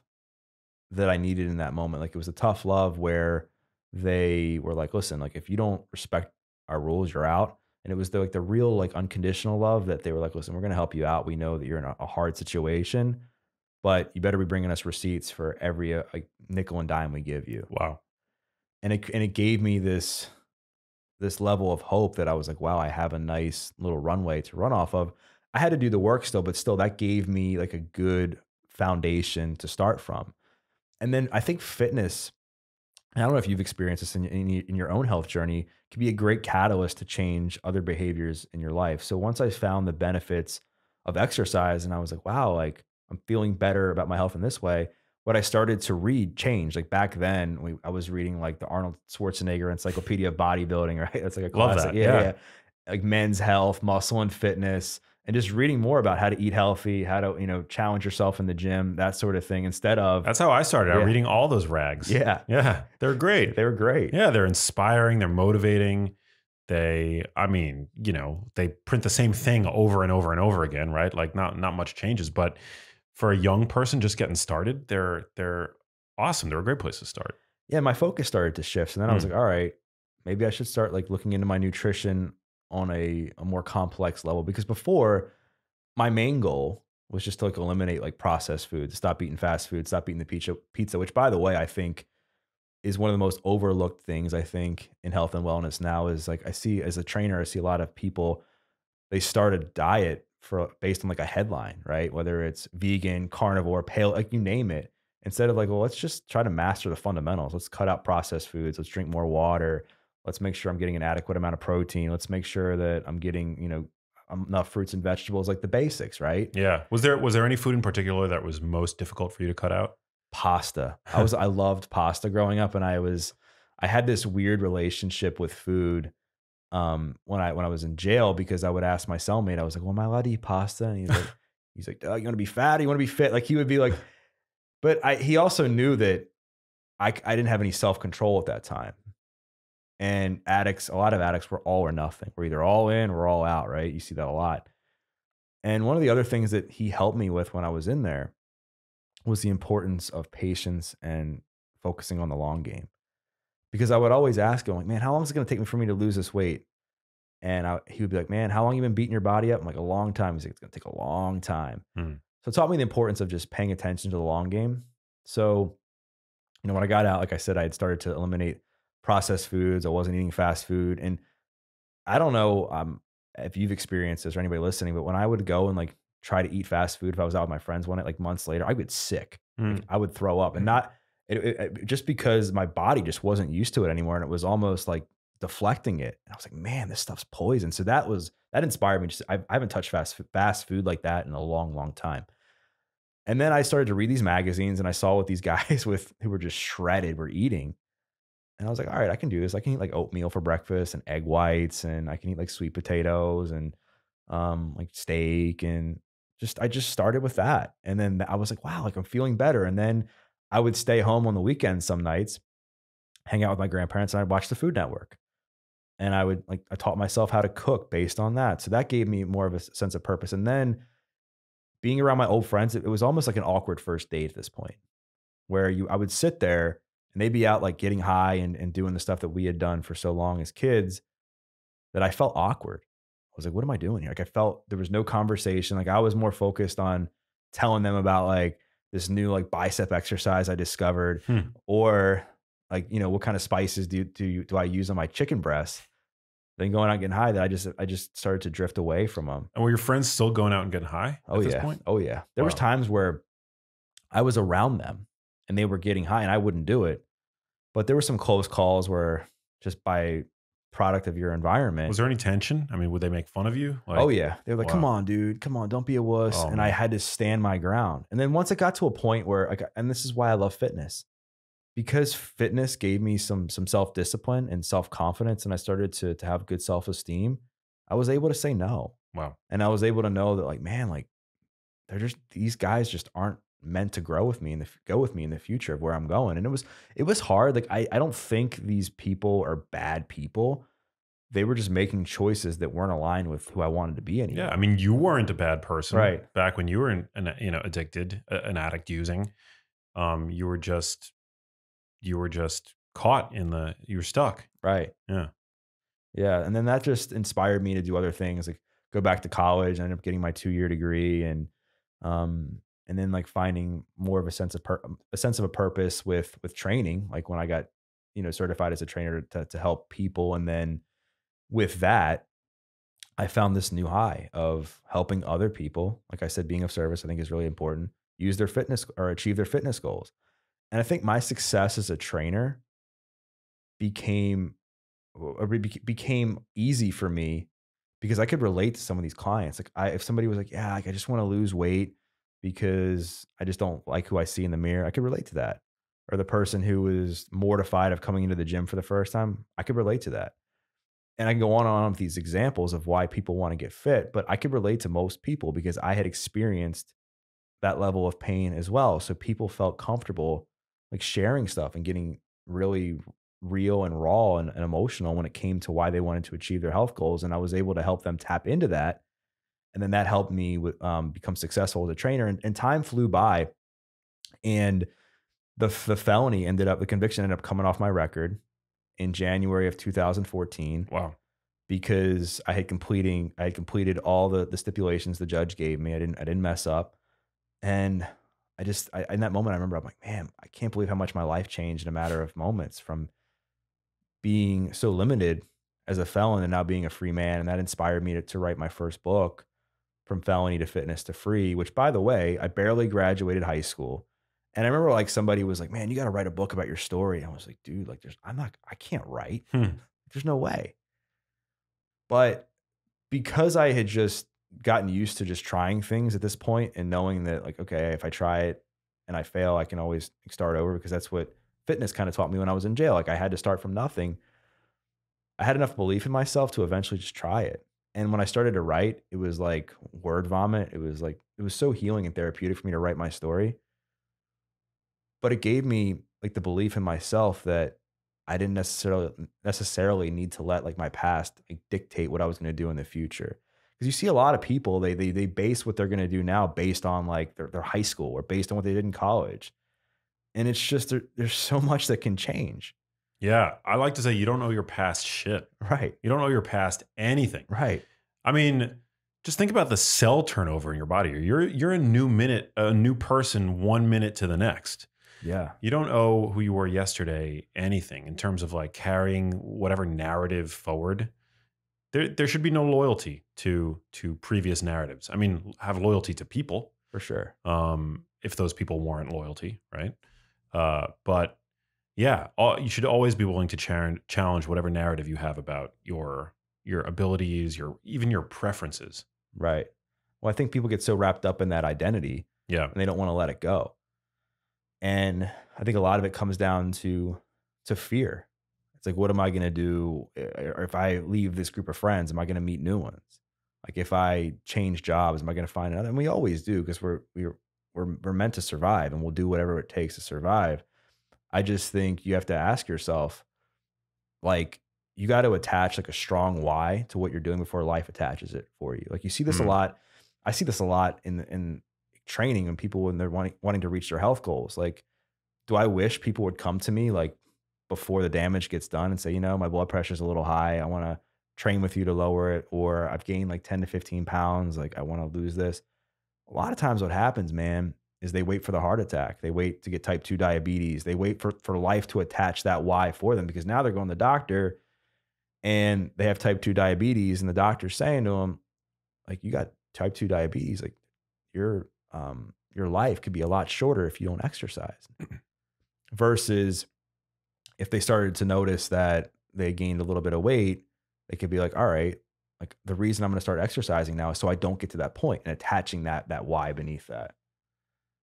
that I needed in that moment. Like it was a tough love where they were like, listen, like if you don't respect our rules, you're out. And it was the real like unconditional love that they were like, listen, we're going to help you out. We know that you're in a hard situation, but you better be bringing us receipts for every like nickel and dime we give you. Wow. And it gave me this level of hope that I was like, wow, I have a nice little runway to run off of. I had to do the work still, but still that gave me like a good foundation to start from. And then I think fitness, and I don't know if you've experienced this in your own health journey, can be a great catalyst to change other behaviors in your life. So once I found the benefits of exercise and I was like, wow, like I'm feeling better about my health in this way, what I started to read changed. Like back then, I was reading like the Arnold Schwarzenegger Encyclopedia of Bodybuilding, right? That's like a classic. Love that. Yeah. Like men's health, muscle and fitness, and just reading more about how to eat healthy, how to, challenge yourself in the gym, that sort of thing, instead of. That's how I started out, reading all those rags. Yeah. Yeah. They're great. They were great. Yeah. They're inspiring. They're motivating. They print the same thing over and over and over again, right? Like not much changes, but for a young person just getting started, they're awesome. They're a great place to start. Yeah. My focus started to shift. And then I was like, all right, maybe I should start like looking into my nutrition on a more complex level, because before my main goal was just to like eliminate like processed food, stop eating fast food, stop eating the pizza, which by the way, I think is one of the most overlooked things I think in health and wellness now is like I see as a trainer, I see a lot of people, they start a diet for based on like a headline, right? Whether it's vegan, carnivore, pale, like you name it. Instead of like, well, let's just try to master the fundamentals. Let's cut out processed foods. Let's drink more water. Let's make sure I'm getting an adequate amount of protein. Let's make sure that I'm getting, enough fruits and vegetables, like the basics, right? Yeah. Was there any food in particular that was most difficult for you to cut out? Pasta. I loved pasta growing up, and I had this weird relationship with food when I was in jail because I would ask my cellmate, I was like, well, am I allowed to eat pasta? And he's like, oh, you want to be fat? Or you want to be fit? Like he would be like, but he also knew that I didn't have any self-control at that time. And a lot of addicts were all or nothing. We're either all in or all out, right? You see that a lot. And one of the other things that he helped me with when I was in there was the importance of patience and focusing on the long game. Because I would always ask him, like, man, how long is it going to take me for me to lose this weight? And he would be like, man, how long you been beating your body up? I'm like, a long time. He's like, it's going to take a long time. Mm. So it taught me the importance of just paying attention to the long game. So, when I got out, like I said, I had started to eliminate processed foods. I wasn't eating fast food. And I don't know if you've experienced this or anybody listening, but when I would go and like try to eat fast food, if I was out with my friends one night, like months later, I would get sick. Like, Mm. I would throw up and not just because my body just wasn't used to it anymore. And it was almost like deflecting it. And I was like, man, this stuff's poison. So that inspired me. I haven't touched fast food like that in a long, long time. And then I started to read these magazines and I saw what these guys who were just shredded were eating. And I was like, all right, I can do this. I can eat like oatmeal for breakfast and egg whites, and I can eat like sweet potatoes and like steak. And I just started with that. And then I was like, wow, like I'm feeling better. And then I would stay home on the weekends some nights, hang out with my grandparents, and I'd watch the Food Network. And I taught myself how to cook based on that. So that gave me more of a sense of purpose. And then being around my old friends, it was almost like an awkward first date at this point where I would sit there and they'd be out like getting high and doing the stuff that we had done for so long as kids that I felt awkward. I was like, what am I doing here? Like I felt there was no conversation. Like I was more focused on telling them about like this new like bicep exercise I discovered, Hmm. or like, what kind of spices do I use on my chicken breast, than going out and getting high, that I just started to drift away from them. And were your friends still going out and getting high Oh at this yeah. point? Oh yeah. There was Wow. times where I was around them and they were getting high and I wouldn't do it. But there were some close calls where just by product of your environment. Was there any tension? I mean, would they make fun of you? Like, Oh yeah. They were like, come wow. on, dude, come on, don't be a wuss. Oh, And I man. had to stand my ground. And then once it got to a point where and this is why I love fitness, because fitness gave me some self-discipline and self-confidence, and I started to have good self-esteem. I was able to say no. Wow. And I was able to know that like, man, like these guys just aren't meant to go with me in the future of where I'm going. And it was hard. Like I don't think these people are bad people. They were just making choices that weren't aligned with who I wanted to be anymore. Yeah. I mean, you weren't a bad person Right. back when you were addicted, an addict using. You were just caught you were stuck. Right. Yeah. Yeah. And then that just inspired me to do other things, like go back to college. I ended up getting my 2-year degree, and then like finding more of a sense of a purpose with training. Like when I got, certified as a trainer to help people. And then with that, I found this new high of helping other people. Like I said, being of service, I think is really important. Use their fitness or achieve their fitness goals. And I think my success as a trainer became became easy for me because I could relate to some of these clients. Like if somebody was like, yeah, like I just want to lose weight because I just don't like who I see in the mirror, I could relate to that. Or the person who was mortified of coming into the gym for the first time, I could relate to that. And I can go on and on with these examples of why people want to get fit, but I could relate to most people because I had experienced that level of pain as well. So people felt comfortable like sharing stuff and getting really real and raw and emotional when it came to why they wanted to achieve their health goals. And I was able to help them tap into that. And then that helped me become successful as a trainer. And time flew by, and the conviction ended up coming off my record in January of 2014. Wow. because I had completed all the stipulations the judge gave me. I didn't mess up. And in that moment I remember I'm like, man, I can't believe how much my life changed in a matter of moments from being so limited as a felon and now being a free man. And that inspired me to write my first book, From Felony to Fitness to Free, which by the way, I barely graduated high school. And I remember like somebody was like, man, you got to write a book about your story. And I was like, dude, like I can't write. Hmm. There's no way. But because I had just gotten used to just trying things at this point and knowing that like, okay, if I try it and I fail, I can always start over because that's what fitness kind of taught me when I was in jail. Like I had to start from nothing. I had enough belief in myself to eventually just try it. And when I started to write, it was like word vomit. It was so healing and therapeutic for me to write my story. But it gave me like the belief in myself that I didn't necessarily need to let like my past like dictate what I was going to do in the future. Because you see a lot of people, they base what they're going to do now based on like their high school or based on what they did in college. And it's just there's so much that can change. Yeah. I like to say you don't know your past shit. Right. You don't know your past anything. Right. I mean, just think about the cell turnover in your body. You're a new person 1 minute to the next. Yeah. You don't owe who you were yesterday anything in terms of like carrying whatever narrative forward. There should be no loyalty to previous narratives. I mean, have loyalty to people, For sure. if those people warrant loyalty, right? But yeah, you should always be willing to challenge whatever narrative you have about your abilities, even your preferences. Right. Well, I think people get so wrapped up in that identity Yeah. and they don't want to let it go. And I think a lot of it comes down to fear. It's like, what am I going to do? Or if I leave this group of friends, am I going to meet new ones? Like if I change jobs, am I going to find another? And we always do because we're meant to survive and we'll do whatever it takes to survive. I just think you have to ask yourself, like, you got to attach like a strong why to what you're doing before life attaches it for you. Like you see this a Mm. lot. I see this a lot in training when people when they're wanting to reach their health goals. Like, do I wish people would come to me like before the damage gets done and say, you know, my blood pressure is a little high. I want to train with you to lower it, or I've gained like 10 to 15 pounds. Like I want to lose this. A lot of times what happens, man, is they wait for the heart attack. They wait to get type 2 diabetes. They wait for life to attach that why for them because now they're going to the doctor and they have type 2 diabetes and the doctor's saying to them, like, you got type 2 diabetes. Like your life could be a lot shorter if you don't exercise. Versus if they started to notice that they gained a little bit of weight, they could be like, all right, like the reason I'm going to start exercising now is so I don't get to that point and attaching that why beneath that.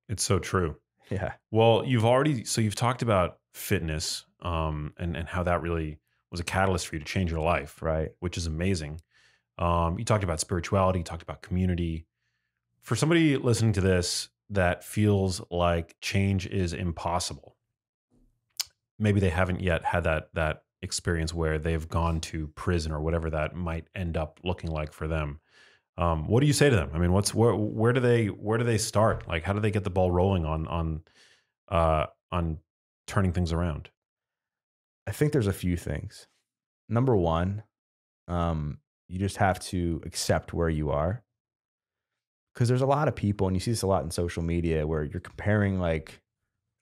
It's so true. Yeah. Well, you've talked about fitness, and how that really was a catalyst for you to change your life, Right. which is amazing. You talked about spirituality, you talked about community. For somebody listening to this that feels like change is impossible, maybe they haven't yet had that experience where they've gone to prison or whatever that might end up looking like for them. What do you say to them? I mean, where do they start? Like, how do they get the ball rolling on turning things around? I think there's a few things. Number one, you just have to accept where you are. Because there's a lot of people, and you see this a lot in social media, where you're comparing, like,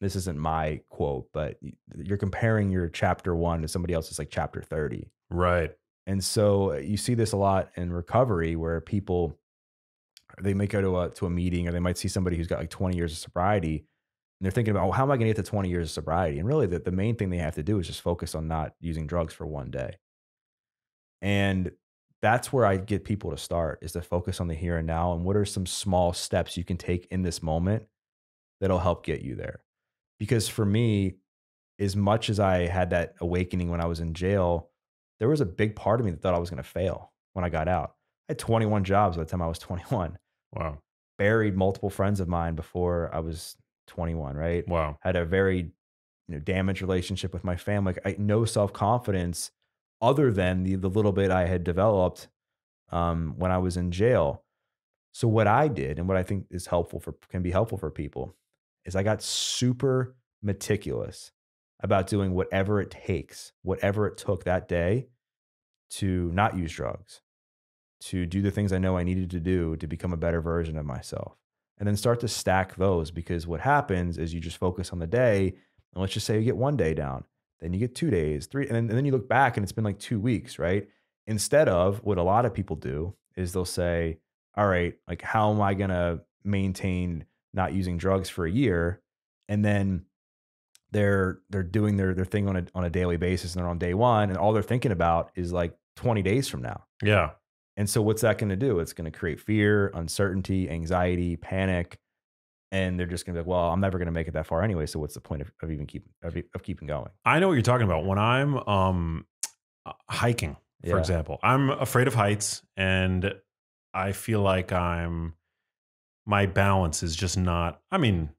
this isn't my quote, but you're comparing your chapter 1 to somebody else's like chapter 30. Right. And so you see this a lot in recovery where people, they might go to a meeting or they might see somebody who's got like 20 years of sobriety and they're thinking about, oh, how am I going to get to 20 years of sobriety? And really the main thing they have to do is just focus on not using drugs for one day. And that's where I get people to start, is to focus on the here and now. And what are some small steps you can take in this moment that'll help get you there? Because for me, as much as I had that awakening when I was in jail, there was a big part of me that thought I was going to fail when I got out. I had 21 jobs by the time I was 21. Wow. Buried multiple friends of mine before I was 21, right? Wow. Had a very damaged relationship with my family. Like, no self-confidence other than the little bit I had developed when I was in jail. So what I did, and what I think is can be helpful for people, is I got super meticulous about doing whatever it takes, whatever it took that day to not use drugs, to do the things I know I needed to do to become a better version of myself. And then start to stack those, because what happens is you just focus on the day. And let's just say you get 1 day down, then you get 2 days, three, and then you look back and it's been like 2 weeks, right? Instead of what a lot of people do is they'll say, all right, like, how am I going to maintain not using drugs for a year? And then they're doing their thing on a daily basis, and they're on day one, and all they're thinking about is like 20 days from now. Yeah. And so what's that going to do? It's going to create fear, uncertainty, anxiety, panic, and they're just going to be like, well, I'm never going to make it that far anyway. So what's the point of even keeping going? I know what you're talking about. When I'm hiking, for Yeah. example, I'm afraid of heights, and I feel like my balance is just not, I mean,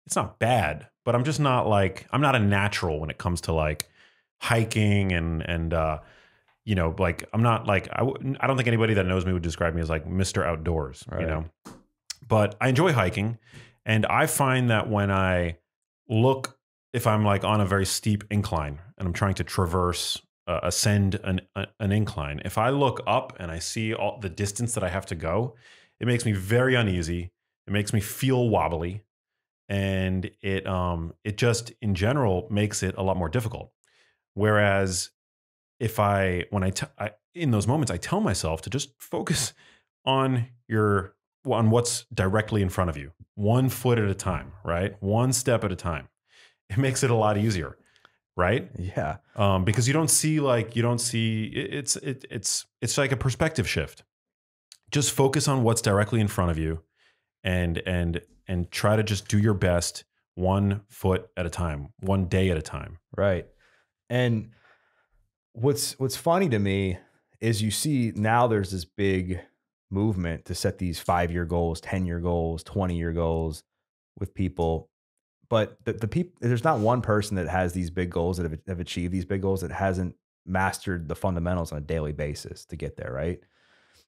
it's not bad, but I'm just not like, I'm not a natural when it comes to like hiking and you know, like I'm not like, I don't think anybody that knows me would describe me as like Mr. Outdoors, you Right. know, but I enjoy hiking. And I find that when I look, if I'm like on a very steep incline and I'm trying to traverse, ascend an incline, if I look up and I see all the distance that I have to go, it makes me very uneasy. It makes me feel wobbly, and it just in general makes it a lot more difficult. Whereas if in those moments, I tell myself to just focus on on what's directly in front of you, 1 foot at a time, right? 1 step at a time. It makes it a lot easier, right? Yeah. Because you don't see it's like a perspective shift. Just focus on what's directly in front of you, and try to just do your best 1 foot at a time, 1 day at a time. Right. And what's funny to me is you see now there's this big movement to set these 5-year goals, 10-year goals, 20-year goals with people. But the people, there's not one person that has these big goals that have achieved these big goals that hasn't mastered the fundamentals on a daily basis to get there, right?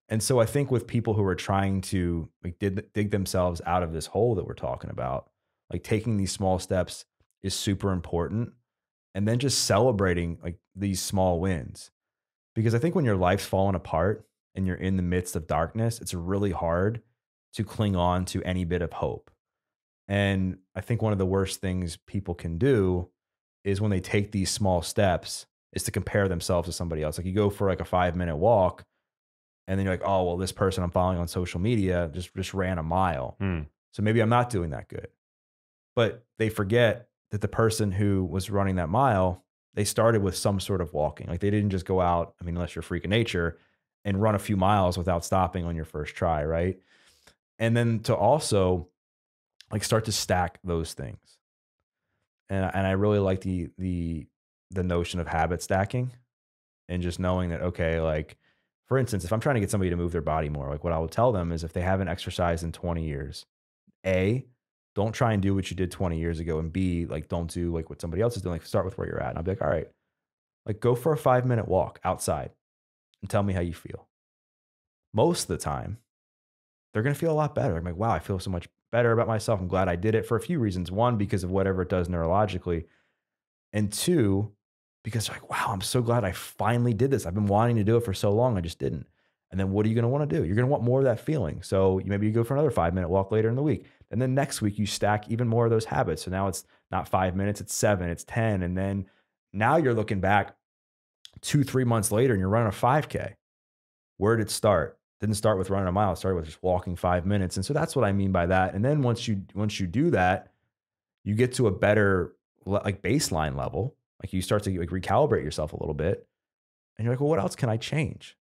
And so I think with people who are trying to like dig themselves out of this hole that we're talking about, like taking these small steps is super important. And then just celebrating like these small wins. Because I think when your life's falling apart and you're in the midst of darkness, it's really hard to cling on to any bit of hope. And I think one of the worst things people can do is when they take these small steps is to compare themselves to somebody else. Like you go for like a 5-minute walk and then you're like, oh, well, this person I'm following on social media just ran a mile. So maybe I'm not doing that good. But they forget that the person who was running that mile, they started with some sort of walking. Like they didn't just go out, I mean, unless you're a freak of nature, and run a few miles without stopping on your first try, right? And then to also like start to stack those things. And I really like the notion of habit stacking, and just knowing that, okay, like for instance, if I'm trying to get somebody to move their body more, like what I would tell them is if they haven't exercised in 20 years, A, don't try and do what you did 20 years ago. And B, like don't do like what somebody else is doing. Like start with where you're at. And I'll be like, all right, like go for a 5-minute walk outside and tell me how you feel. Most of the time, they're going to feel a lot better. I'm like, wow, I feel so much better about myself. I'm glad I did it for a few reasons. One, because of whatever it does neurologically. And two, because they're like, wow, I'm so glad I finally did this. I've been wanting to do it for so long. I just didn't. And then what are you going to want to do? You're going to want more of that feeling. So maybe you go for another 5-minute walk later in the week. And then next week you stack even more of those habits. So now it's not 5 minutes, it's 7, it's 10. And then now you're looking back 2-3 months later and you're running a 5K. Where did it start? Didn't start with running a mile. It started with just walking 5 minutes. And so that's what I mean by that. And then once you do that, you get to a better like baseline level. Like you start to like recalibrate yourself a little bit. And you're like, well, what else can I change?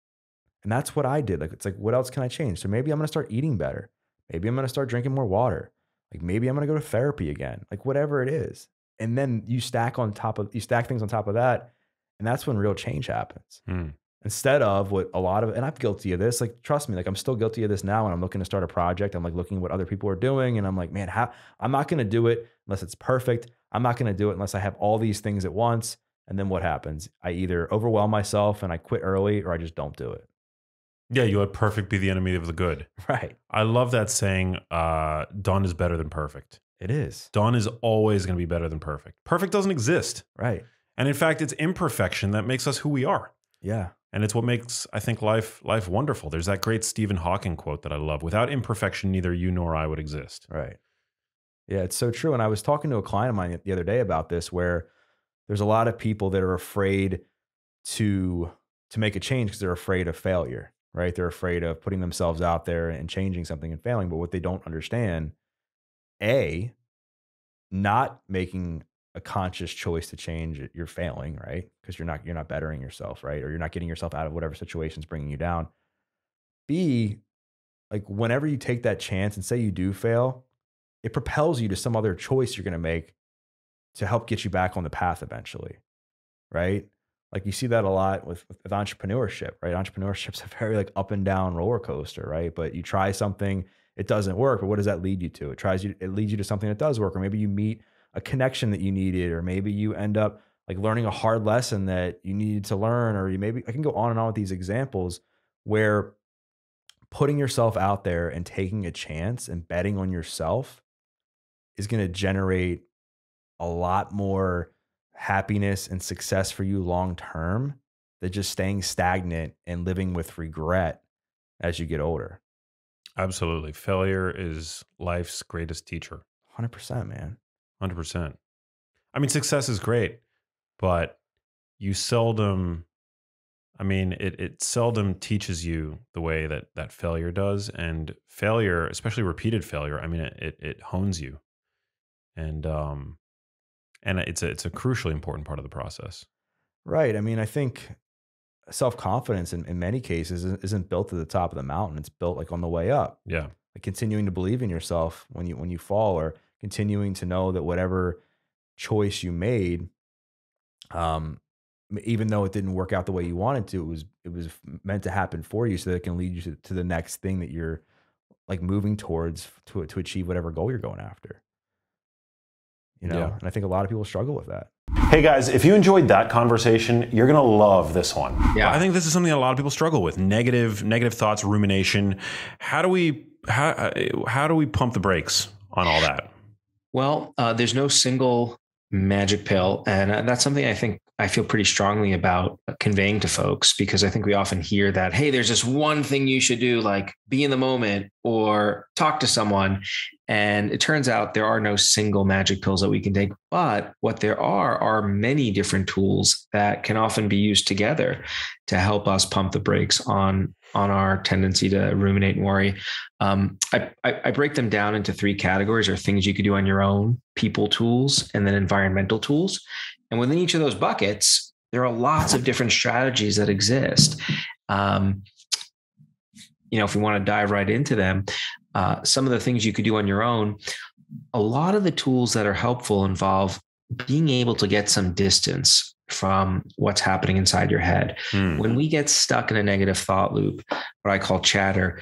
And that's what I did. Like, it's like, what else can I change? So maybe I'm going to start eating better. Maybe I'm going to start drinking more water. Like maybe I'm going to go to therapy again, like whatever it is. And then you stack things on top of that. And that's when real change happens. Instead of what a lot of, and I'm guilty of this, like, trust me, like I'm still guilty of this now when I'm looking to start a project. I'm like looking at what other people are doing. And I'm like, man, I'm not going to do it unless it's perfect. I'm not going to do it unless I have all these things at once. And then what happens? I either overwhelm myself and I quit early, or I just don't do it. Yeah, you let perfect be the enemy of the good. Right. I love that saying, done is better than perfect. It is. Done is always going to be better than perfect. Perfect doesn't exist. Right. And in fact, it's imperfection that makes us who we are. Yeah. And it's what makes, I think, life wonderful. There's that great Stephen Hawking quote that I love: without imperfection, neither you nor I would exist. Right. Yeah, it's so true. And I was talking to a client of mine the other day about this, where there's a lot of people that are afraid to make a change because they're afraid of failure, right? They're afraid of putting themselves out there and changing something and failing. But what they don't understand, A, not making a conscious choice to change it, you're failing, right? Because you're not bettering yourself, right? Or you're not getting yourself out of whatever situation's bringing you down. B, like whenever you take that chance and say you do fail, it propels you to some other choice you're going to make to help get you back on the path eventually, right? Like you see that a lot with entrepreneurship, right? Entrepreneurship's a very like up and down roller coaster, right? But you try something, it doesn't work, but what does that lead you to? It leads you to something that does work, or maybe you meet a connection that you needed, or maybe you end up like learning a hard lesson that you needed to learn, or you maybe I can go on and on with these examples where putting yourself out there and taking a chance and betting on yourself is going to generate a lot more happiness and success for you long term than just staying stagnant and living with regret as you get older. Absolutely. Failure is life's greatest teacher. 100%, man. 100%. I mean, success is great, but you seldom, I mean, it seldom teaches you the way that failure does. And failure, especially repeated failure, I mean, it hones you. And it's a crucially important part of the process. Right. I mean, I think self-confidence in many cases isn't built at the top of the mountain. It's built like on the way up. Yeah. Like continuing to believe in yourself when you fall, or continuing to know that whatever choice you made, even though it didn't work out the way you wanted to, it was meant to happen for you so that it can lead you to the next thing that you're like moving towards to achieve whatever goal you're going after. Yeah. And I think a lot of people struggle with that. Hey guys, if you enjoyed that conversation, you're going to love this one. Yeah. I think this is something a lot of people struggle with: negative thoughts, rumination. How do we pump the brakes on all that? Well, there's no single magic pill. And that's something I think I feel pretty strongly about conveying to folks, because I think we often hear that, hey, there's this one thing you should do, like be in the moment or talk to someone. And it turns out there are no single magic pills that we can take. But what there are many different tools that can often be used together to help us pump the brakes on our tendency to ruminate and worry. I break them down into three categories: or things you could do on your own, people tools, and then environmental tools. And within each of those buckets, there are lots of different strategies that exist. If we want to dive right into them, some of the things you could do on your own, a lot of the tools that are helpful involve being able to get some distance from what's happening inside your head. When we get stuck in a negative thought loop, what I call chatter,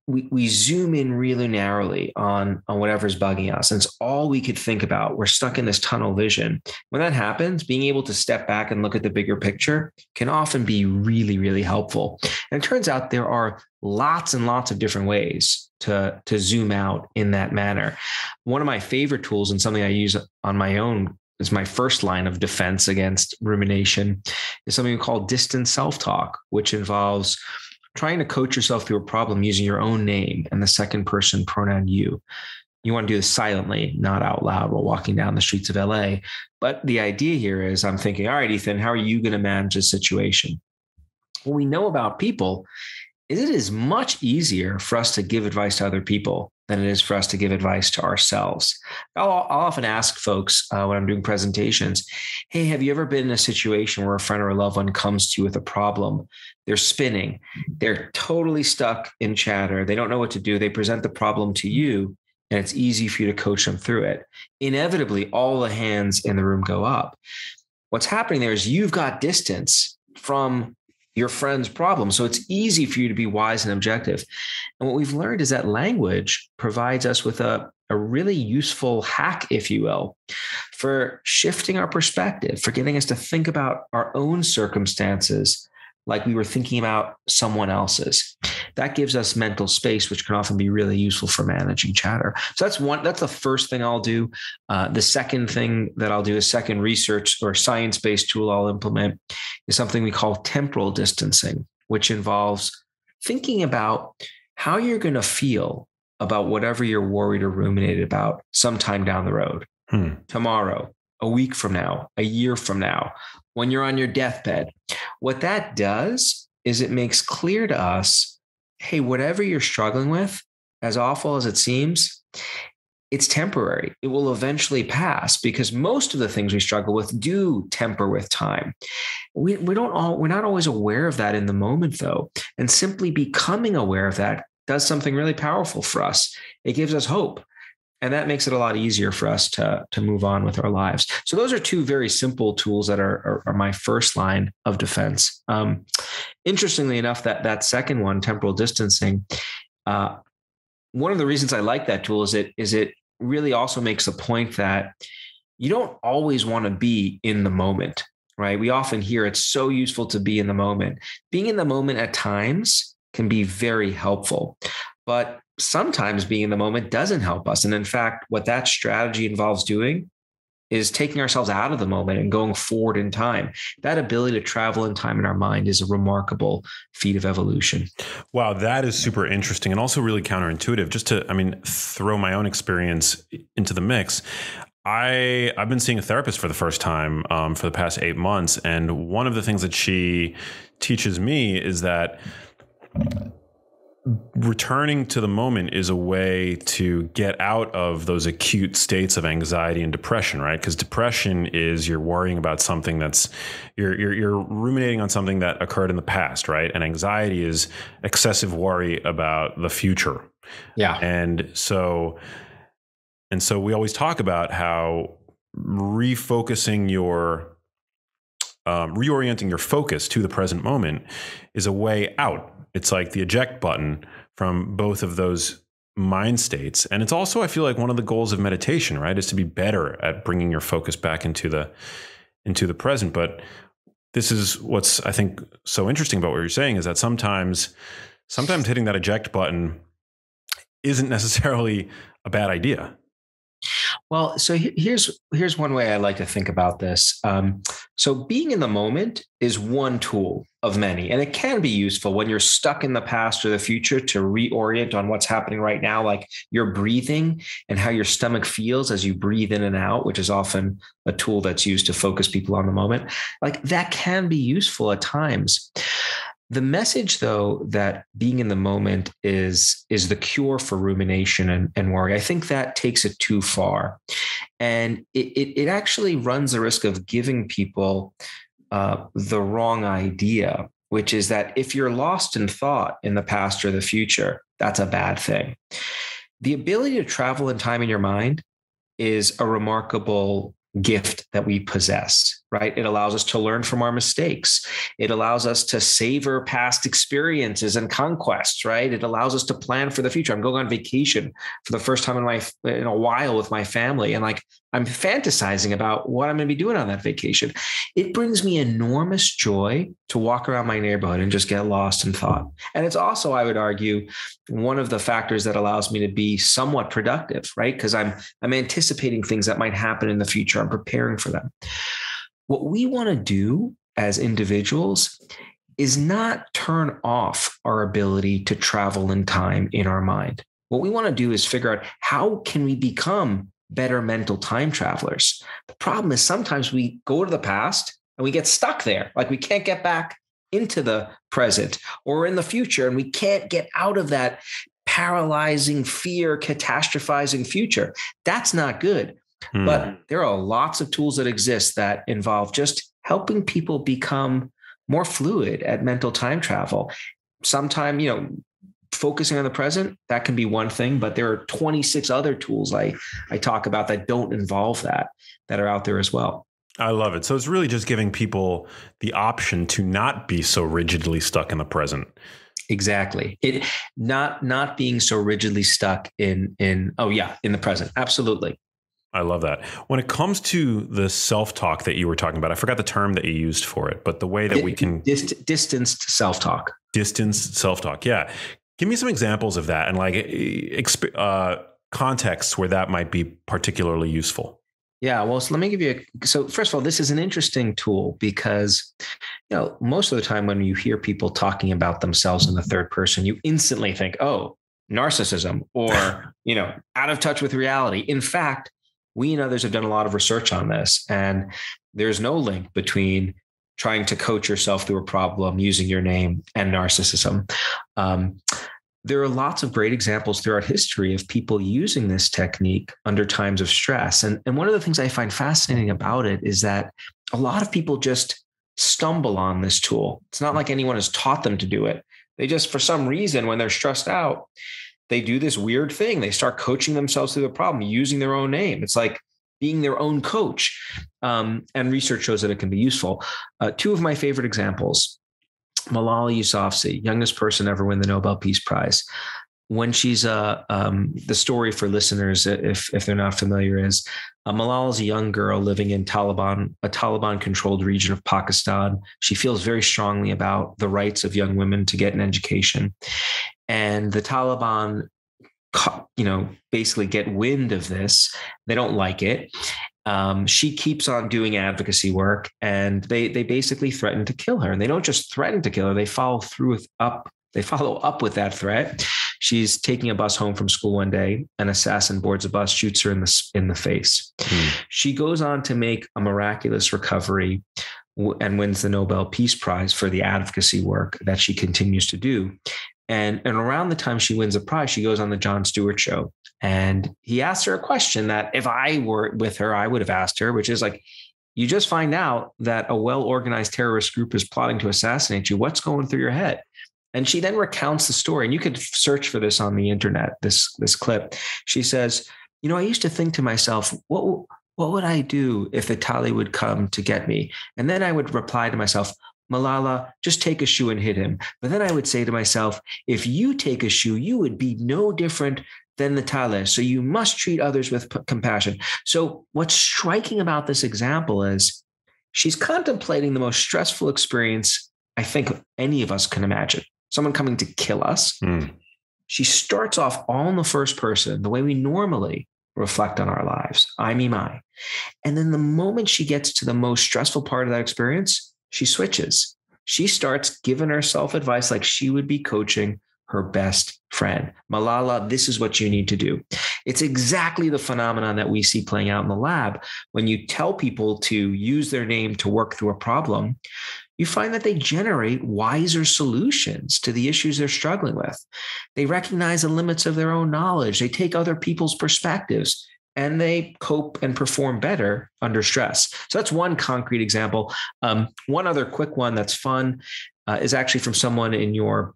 we zoom in really narrowly on whatever's bugging us. And it's all we could think about. We're stuck in this tunnel vision. When that happens, being able to step back and look at the bigger picture can often be really, really helpful. And it turns out there are lots and lots of different ways to zoom out in that manner. One of my favorite tools, and something I use on my own, is my first line of defense against rumination, is something called distant self-talk, which involves trying to coach yourself through a problem using your own name and the second person pronoun you. You want to do this silently, not out loud while walking down the streets of LA. But the idea here is I'm thinking, all right, Ethan, how are you going to manage this situation? What we know about people is it is much easier for us to give advice to other people than it is for us to give advice to ourselves. I'll often ask folks when I'm doing presentations, hey, have you ever been in a situation where a friend or a loved one comes to you with a problem? They're spinning. They're totally stuck in chatter. They don't know what to do. They present the problem to you, and it's easy for you to coach them through it. Inevitably, all the hands in the room go up. What's happening there is you've got distance from your friend's problem. So it's easy for you to be wise and objective. And what we've learned is that language provides us with a really useful hack, if you will, for shifting our perspective, for getting us to think about our own circumstances like we were thinking about someone else's. That gives us mental space, which can often be really useful for managing chatter. So that's the first thing I'll do. The second thing that I'll do, a second research or science-based tool I'll implement, is something we call temporal distancing, which involves thinking about how you're going to feel about whatever you're worried or ruminated about sometime down the road, tomorrow, a week from now, a year from now, when you're on your deathbed. What that does is it makes clear to us, hey, whatever you're struggling with, as awful as it seems, it's temporary. It will eventually pass, because most of the things we struggle with do temper with time. We're not always aware of that in the moment, though. And simply becoming aware of that does something really powerful for us. It gives us hope. And that makes it a lot easier for us to move on with our lives. So those are two very simple tools that are my first line of defense. Interestingly enough, that second one, temporal distancing, one of the reasons I like that tool is it really also makes the point that you don't always want to be in the moment, right? We often hear it's so useful to be in the moment. Being in the moment at times can be very helpful, but sometimes being in the moment doesn't help us. And in fact, what that strategy involves doing is taking ourselves out of the moment and going forward in time. That ability to travel in time in our mind is a remarkable feat of evolution. Wow, that is super interesting and also really counterintuitive. Just to, throw my own experience into the mix. I've been seeing a therapist for the first time for the past 8 months. And one of the things that she teaches me is that returning to the moment is a way to get out of those acute states of anxiety and depression, right? Because depression is you're worrying about something you're ruminating on something that occurred in the past, right? And anxiety is excessive worry about the future. Yeah. And so we always talk about how reorienting your focus to the present moment is a way out. It's like the eject button from both of those mind states. And it's also, I feel like, one of the goals of meditation, right, is to be better at bringing your focus back into the present. But this is what's, I think, so interesting about what you're saying, is that sometimes hitting that eject button isn't necessarily a bad idea. Well, so here's one way I like to think about this. So being in the moment is one tool of many, and it can be useful when you're stuck in the past or the future to reorient on what's happening right now, like your breathing and how your stomach feels as you breathe in and out, which is often a tool that's used to focus people on the moment. Like that can be useful at times. The message, though, that being in the moment is the cure for rumination and worry, I think that takes it too far. And it actually runs the risk of giving people the wrong idea, which is that if you're lost in thought in the past or the future, that's a bad thing. The ability to travel in time in your mind is a remarkable gift that we possess, right? It allows us to learn from our mistakes. It allows us to savor past experiences and conquests, right? It allows us to plan for the future. I'm going on vacation for the first time in a while with my family, and I'm fantasizing about what I'm going to be doing on that vacation. It brings me enormous joy to walk around my neighborhood and just get lost in thought. And it's also, I would argue, one of the factors that allows me to be somewhat productive, right? Because I'm anticipating things that might happen in the future. I'm preparing for them. What we want to do as individuals is not turn off our ability to travel in time in our mind. What we want to do is figure out, how can we become better mental time travelers? The problem is sometimes we go to the past and we get stuck there. Like we can't get back into the present or in the future, and we can't get out of that paralyzing fear, catastrophizing future. That's not good. But there are lots of tools that exist that involve just helping people become more fluid at mental time travel. Sometime, focusing on the present, that can be one thing, but there are 26 other tools I talk about that don't involve that are out there as well. I love it. So it's really just giving people the option to not be so rigidly stuck in the present. Exactly. It not being so rigidly stuck in the present. Absolutely. I love that. When it comes to the self-talk that you were talking about, I forgot the term that you used for it, but the way that we can distanced self-talk. Distanced self-talk. Yeah. Give me some examples of that and like contexts where that might be particularly useful. Yeah, well, so let me give you so first of all, this is an interesting tool because, most of the time when you hear people talking about themselves in the third person, you instantly think, oh, narcissism or, out of touch with reality. In fact, we and others have done a lot of research on this, and there's no link between trying to coach yourself through a problem using your name and narcissism. There are lots of great examples throughout history of people using this technique under times of stress. And one of the things I find fascinating about it is that a lot of people just stumble on this tool. It's not like anyone has taught them to do it. They just, for some reason, when they're stressed out, they do this weird thing. They start coaching themselves through the problem using their own name. It's like being their own coach. And research shows that it can be useful. Two of my favorite examples. Malala Yousafzai, youngest person ever win the Nobel Peace Prize. When she's the story for listeners, if they're not familiar, is Malala is a young girl living in a Taliban-controlled region of Pakistan. She feels very strongly about the rights of young women to get an education, and the Taliban, basically get wind of this. They don't like it. She keeps on doing advocacy work, and they basically threaten to kill her. And they don't just threaten to kill her; they follow up with that threat. She's taking a bus home from school one day. An assassin boards a bus, shoots her in the face. She goes on to make a miraculous recovery and wins the Nobel Peace Prize for the advocacy work that she continues to do. And around the time she wins a prize, she goes on the Jon Stewart show. And he asked her a question that if I were with her, I would have asked her, which is like, you just find out that a well-organized terrorist group is plotting to assassinate you. What's going through your head? And she then recounts the story. And you could search for this on the internet, this clip. She says, I used to think to myself, what would I do if the Tali would come to get me? And then I would reply to myself, Malala, just take a shoe and hit him. But then I would say to myself, if you take a shoe, you would be no different than the Tali. So you must treat others with compassion. So what's striking about this example is she's contemplating the most stressful experience I think any of us can imagine. Someone coming to kill us. She starts off all in the first person, the way we normally reflect on our lives. I, me, my. And then the moment she gets to the most stressful part of that experience, she switches. She starts giving herself advice like she would be coaching her best friend. Malala, this is what you need to do. It's exactly the phenomenon that we see playing out in the lab. When you tell people to use their name to work through a problem, you find that they generate wiser solutions to the issues they're struggling with. They recognize the limits of their own knowledge. They take other people's perspectives, and they cope and perform better under stress. So that's one concrete example. One other quick one that's fun is actually from someone in your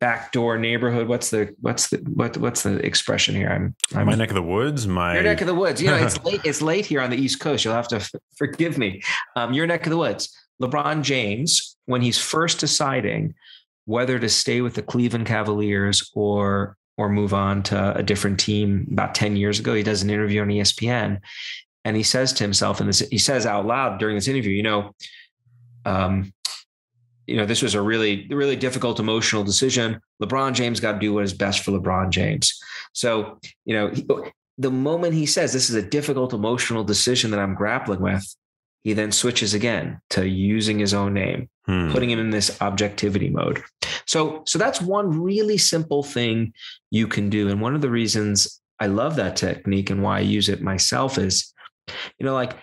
backdoor neighborhood. What's the expression here? I'm my neck of the woods. Your neck of the woods. It's late here on the East Coast. You'll have to forgive me. Your neck of the woods. LeBron James, when he's first deciding whether to stay with the Cleveland Cavaliers or move on to a different team about 10 years ago, he does an interview on ESPN, and he says to himself, and he says out loud during this interview, this was a really, really difficult emotional decision. LeBron James got to do what is best for LeBron James. So, the moment he says this is a difficult emotional decision that I'm grappling with, he then switches again to using his own name, putting him in this objectivity mode. So that's one really simple thing you can do. And one of the reasons I love that technique and why I use it myself is, like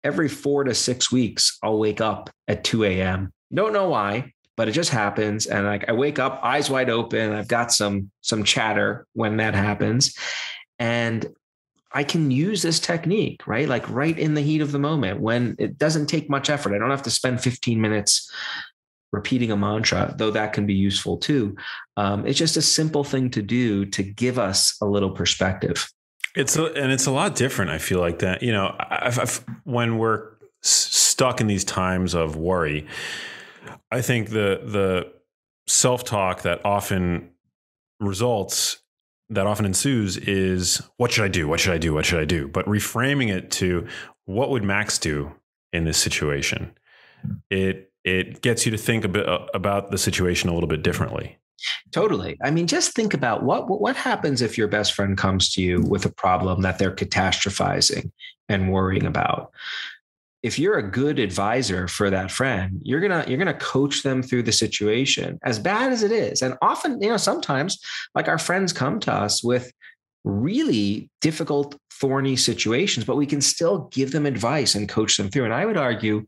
every 4 to 6 weeks, I'll wake up at 2 a.m. Don't know why, but it just happens. And I wake up eyes wide open. I've got some chatter when that happens. And I can use this technique, right? Like right in the heat of the moment when it doesn't take much effort. I don't have to spend 15 minutes repeating a mantra, though that can be useful too. It's just a simple thing to do to give us a little perspective. It's a lot different. I feel like that, when we're stuck in these times of worry, I think the self-talk that often results that often ensues is, what should I do? What should I do? What should I do? But reframing it to, what would Max do in this situation? It gets you to think a bit about the situation a little bit differently. Totally. I mean, just think about what happens if your best friend comes to you with a problem that they're catastrophizing and worrying about. If you're a good advisor for that friend, you're gonna coach them through the situation, as bad as it is. And often, sometimes, like, our friends come to us with really difficult, thorny situations, but we can still give them advice and coach them through. And I would argue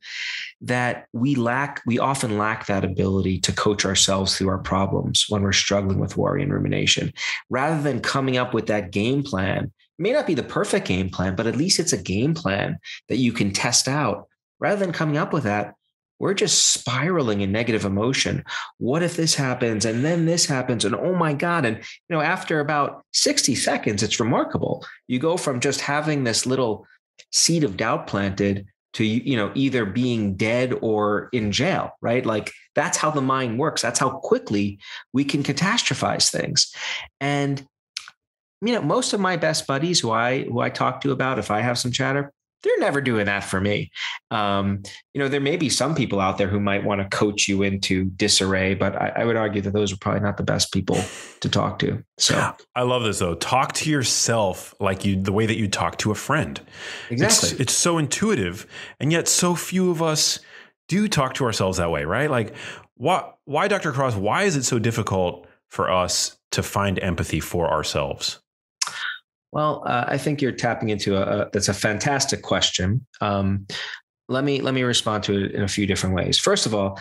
that we often lack that ability to coach ourselves through our problems when we're struggling with worry and rumination. Rather than coming up with that game plan, it may not be the perfect game plan, but at least it's a game plan that you can test out. Rather than coming up with that, we're just spiraling in negative emotion. What if this happens? And then this happens. And oh my God. And, after about 60 seconds, it's remarkable. You go from just having this little seed of doubt planted to, either being dead or in jail, right? Like, that's how the mind works. That's how quickly we can catastrophize things. And, most of my best buddies who I talk to about, if I have some chatter, they're never doing that for me. There may be some people out there who might want to coach you into disarray, but I would argue that those are probably not the best people to talk to. So I love this though. Talk to yourself like the way that you talk to a friend. Exactly. It's so intuitive, and yet so few of us do talk to ourselves that way, right? Like, why, Dr. Cross, why is it so difficult for us to find empathy for ourselves? Well, I think you're tapping into that's a fantastic question. Let me respond to it in a few different ways. First of all,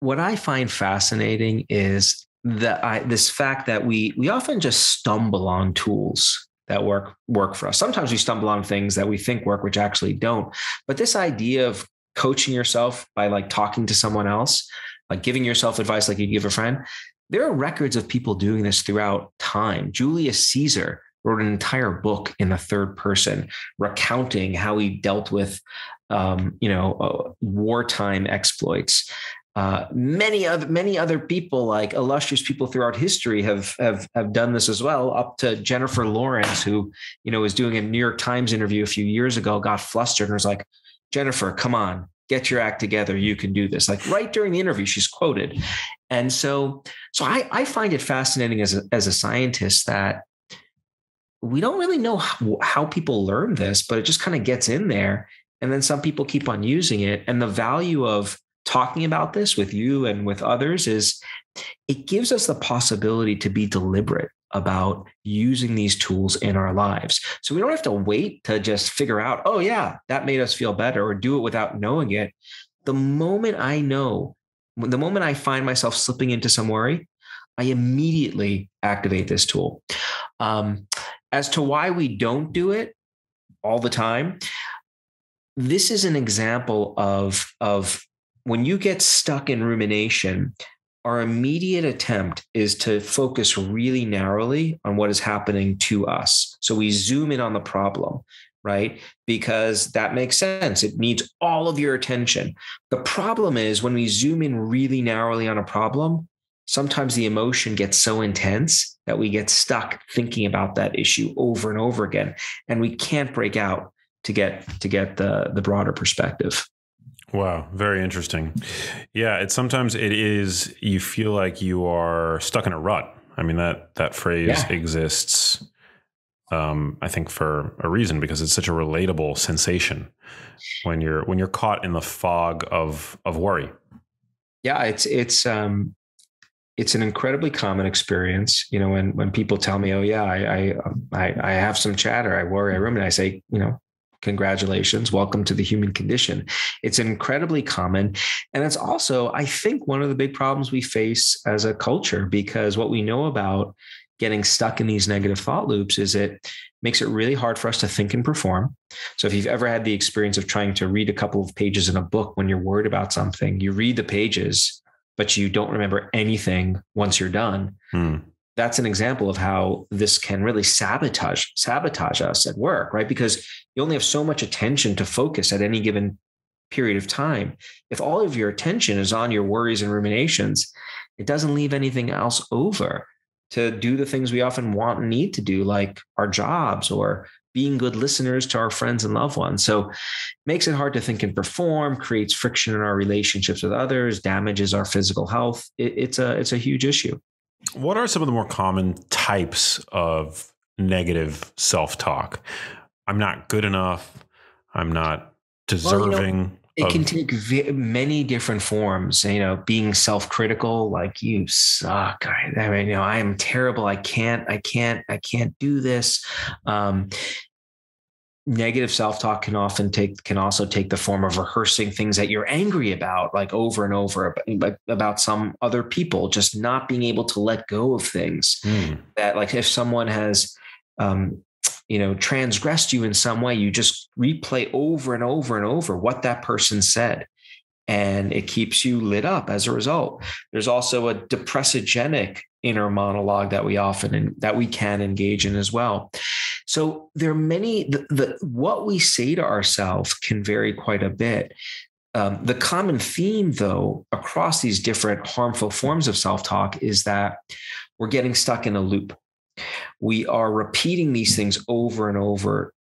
what I find fascinating is this fact that we often just stumble on tools that work for us. Sometimes we stumble on things that we think work, which actually don't. But this idea of coaching yourself by, like, talking to someone else, like giving yourself advice like you'd give a friend, there are records of people doing this throughout time. Julius Caesar wrote an entire book in the third person, recounting how he dealt with, wartime exploits. Many other people, like illustrious people throughout history, have done this as well. Up to Jennifer Lawrence, who was doing a New York Times interview a few years ago, got flustered and was like, "Jennifer, come on, get your act together. You can do this." Like, right during the interview, she's quoted. And so I find it fascinating as a scientist that we don't really know how people learn this, but it just kind of gets in there. And then some people keep on using it. And the value of talking about this with you and with others is it gives us the possibility to be deliberate about using these tools in our lives. So we don't have to wait to just figure out, oh yeah, that made us feel better, or do it without knowing it. The moment I find myself slipping into some worry, I immediately activate this tool. As to why we don't do it all the time, this is an example of when you get stuck in rumination, our immediate attempt is to focus really narrowly on what is happening to us. So we zoom in on the problem, right? Because that makes sense. It needs all of your attention. The problem is when we zoom in really narrowly on a problem, sometimes the emotion gets so intense that we get stuck thinking about that issue over and over again, and we can't break out to get the broader perspective. Wow. Very interesting. Yeah. Sometimes it is, you feel like you are stuck in a rut. I mean, that phrase exists, I think for a reason, because it's such a relatable sensation when you're caught in the fog of worry. Yeah. It's an incredibly common experience. When people tell me, oh yeah, I have some chatter, I worry, I ruminate, I say, congratulations, welcome to the human condition. It's incredibly common. And it's also, I think, one of the big problems we face as a culture, because what we know about getting stuck in these negative thought loops is it makes it really hard for us to think and perform. So if you've ever had the experience of trying to read a couple of pages in a book when you're worried about something, you read the pages, but you don't remember anything once you're done. That's an example of how this can really sabotage us at work, right? Because you only have so much attention to focus at any given period of time. If all of your attention is on your worries and ruminations, it doesn't leave anything else over. to do the things we often want and need to do, like our jobs or being good listeners to our friends and loved ones. So it makes it hard to think and perform, creates friction in our relationships with others, damages our physical health. It's a huge issue. What are some of the more common types of negative self-talk? I'm not good enough. I'm not deserving. It can take many different forms, being self-critical, like you suck. I am terrible. I can't do this. Negative self-talk can also take the form of rehearsing things that you're angry about, like over and over about some other people, just not being able to let go of things that, like, if someone has, transgressed you in some way, you just replay over and over and over what that person said. And it keeps you lit up as a result. There's also a depressogenic inner monologue that we can engage in as well. So there are many, what we say to ourselves can vary quite a bit. The common theme, though, across these different harmful forms of self-talk is that we're getting stuck in a loop. We are repeating these things over and over,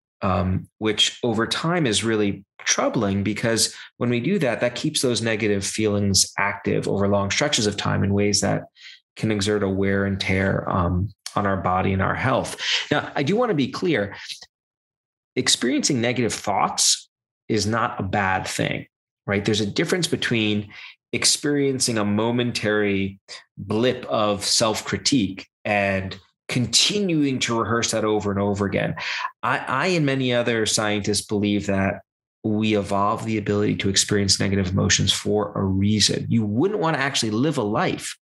which over time is really troubling, because when we do that, that keeps those negative feelings active over long stretches of time in ways that can exert a wear and tear on our body and our health. Now, I do want to be clear. Experiencing negative thoughts is not a bad thing, right? There's a difference between experiencing a momentary blip of self-critique and continuing to rehearse that over and over again. I and many other scientists believe that we evolve the ability to experience negative emotions for a reason. You wouldn't want to actually live a life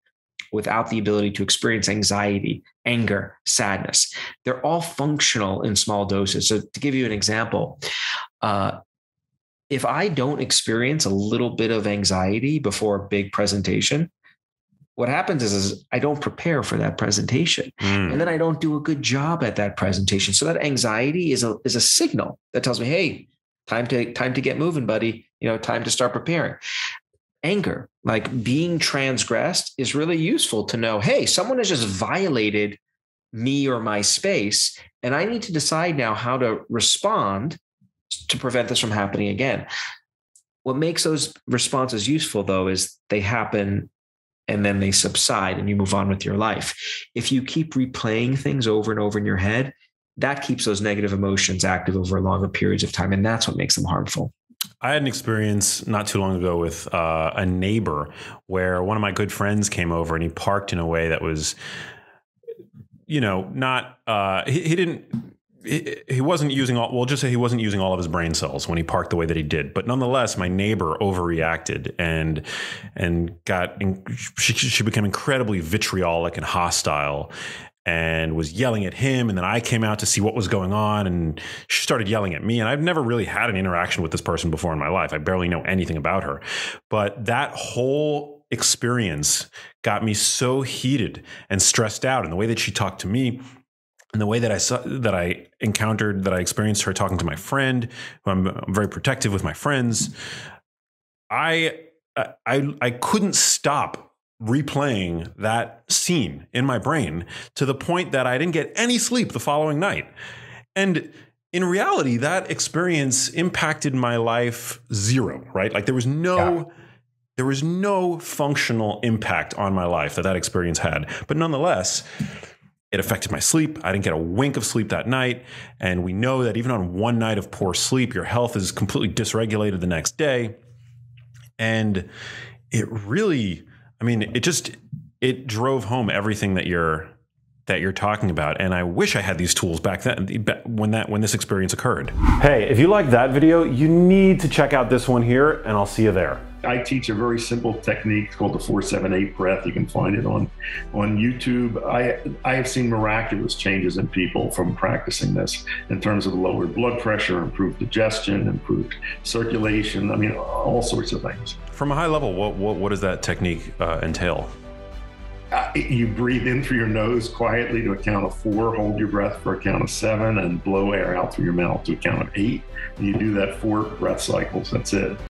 without the ability to experience anxiety, anger, sadness. They're all functional in small doses. So to give you an example, if I don't experience a little bit of anxiety before a big presentation, what happens is I don't prepare for that presentation, and then I don't do a good job at that presentation. So that anxiety is a signal that tells me, hey, time to get moving, buddy. Time to start preparing. Anger, like being transgressed, is really useful to know, hey, someone has just violated me or my space, and I need to decide now how to respond to prevent this from happening again. What makes those responses useful, though, is they happen and then they subside and you move on with your life. If you keep replaying things over and over in your head, that keeps those negative emotions active over longer periods of time. And that's what makes them harmful. I had an experience not too long ago with a neighbor where one of my good friends came over and he parked in a way that was, not, he wasn't using we'll just say he wasn't using all of his brain cells when he parked the way that he did. But nonetheless, my neighbor overreacted and she became incredibly vitriolic and hostile and was yelling at him. And then I came out to see what was going on, and she started yelling at me. And I've never really had an interaction with this person before in my life. I barely know anything about her. But that whole experience got me so heated and stressed out. And the way that she talked to me, and the way that I experienced her talking to my friend, who I'm very protective with my friends, I couldn't stop replaying that scene in my brain to the point that I didn't get any sleep the following night. And in reality, that experience impacted my life zero, right? Like there was no functional impact on my life that experience had. But nonetheless, it affected my sleep. I didn't get a wink of sleep that night. And we know that even on one night of poor sleep, your health is completely dysregulated the next day. And it really, it drove home everything that you're talking about. And I wish I had these tools back then when this experience occurred. Hey, if you like that video, you need to check out this one here, and I'll see you there. I teach a very simple technique called the 4-7-8 breath. You can find it on YouTube. I have seen miraculous changes in people from practicing this in terms of lowered blood pressure, improved digestion, improved circulation. All sorts of things. From a high level, what does that technique entail? You breathe in through your nose quietly to a count of 4, hold your breath for a count of 7, and blow air out through your mouth to a count of 8. And you do that 4 breath cycles. That's it.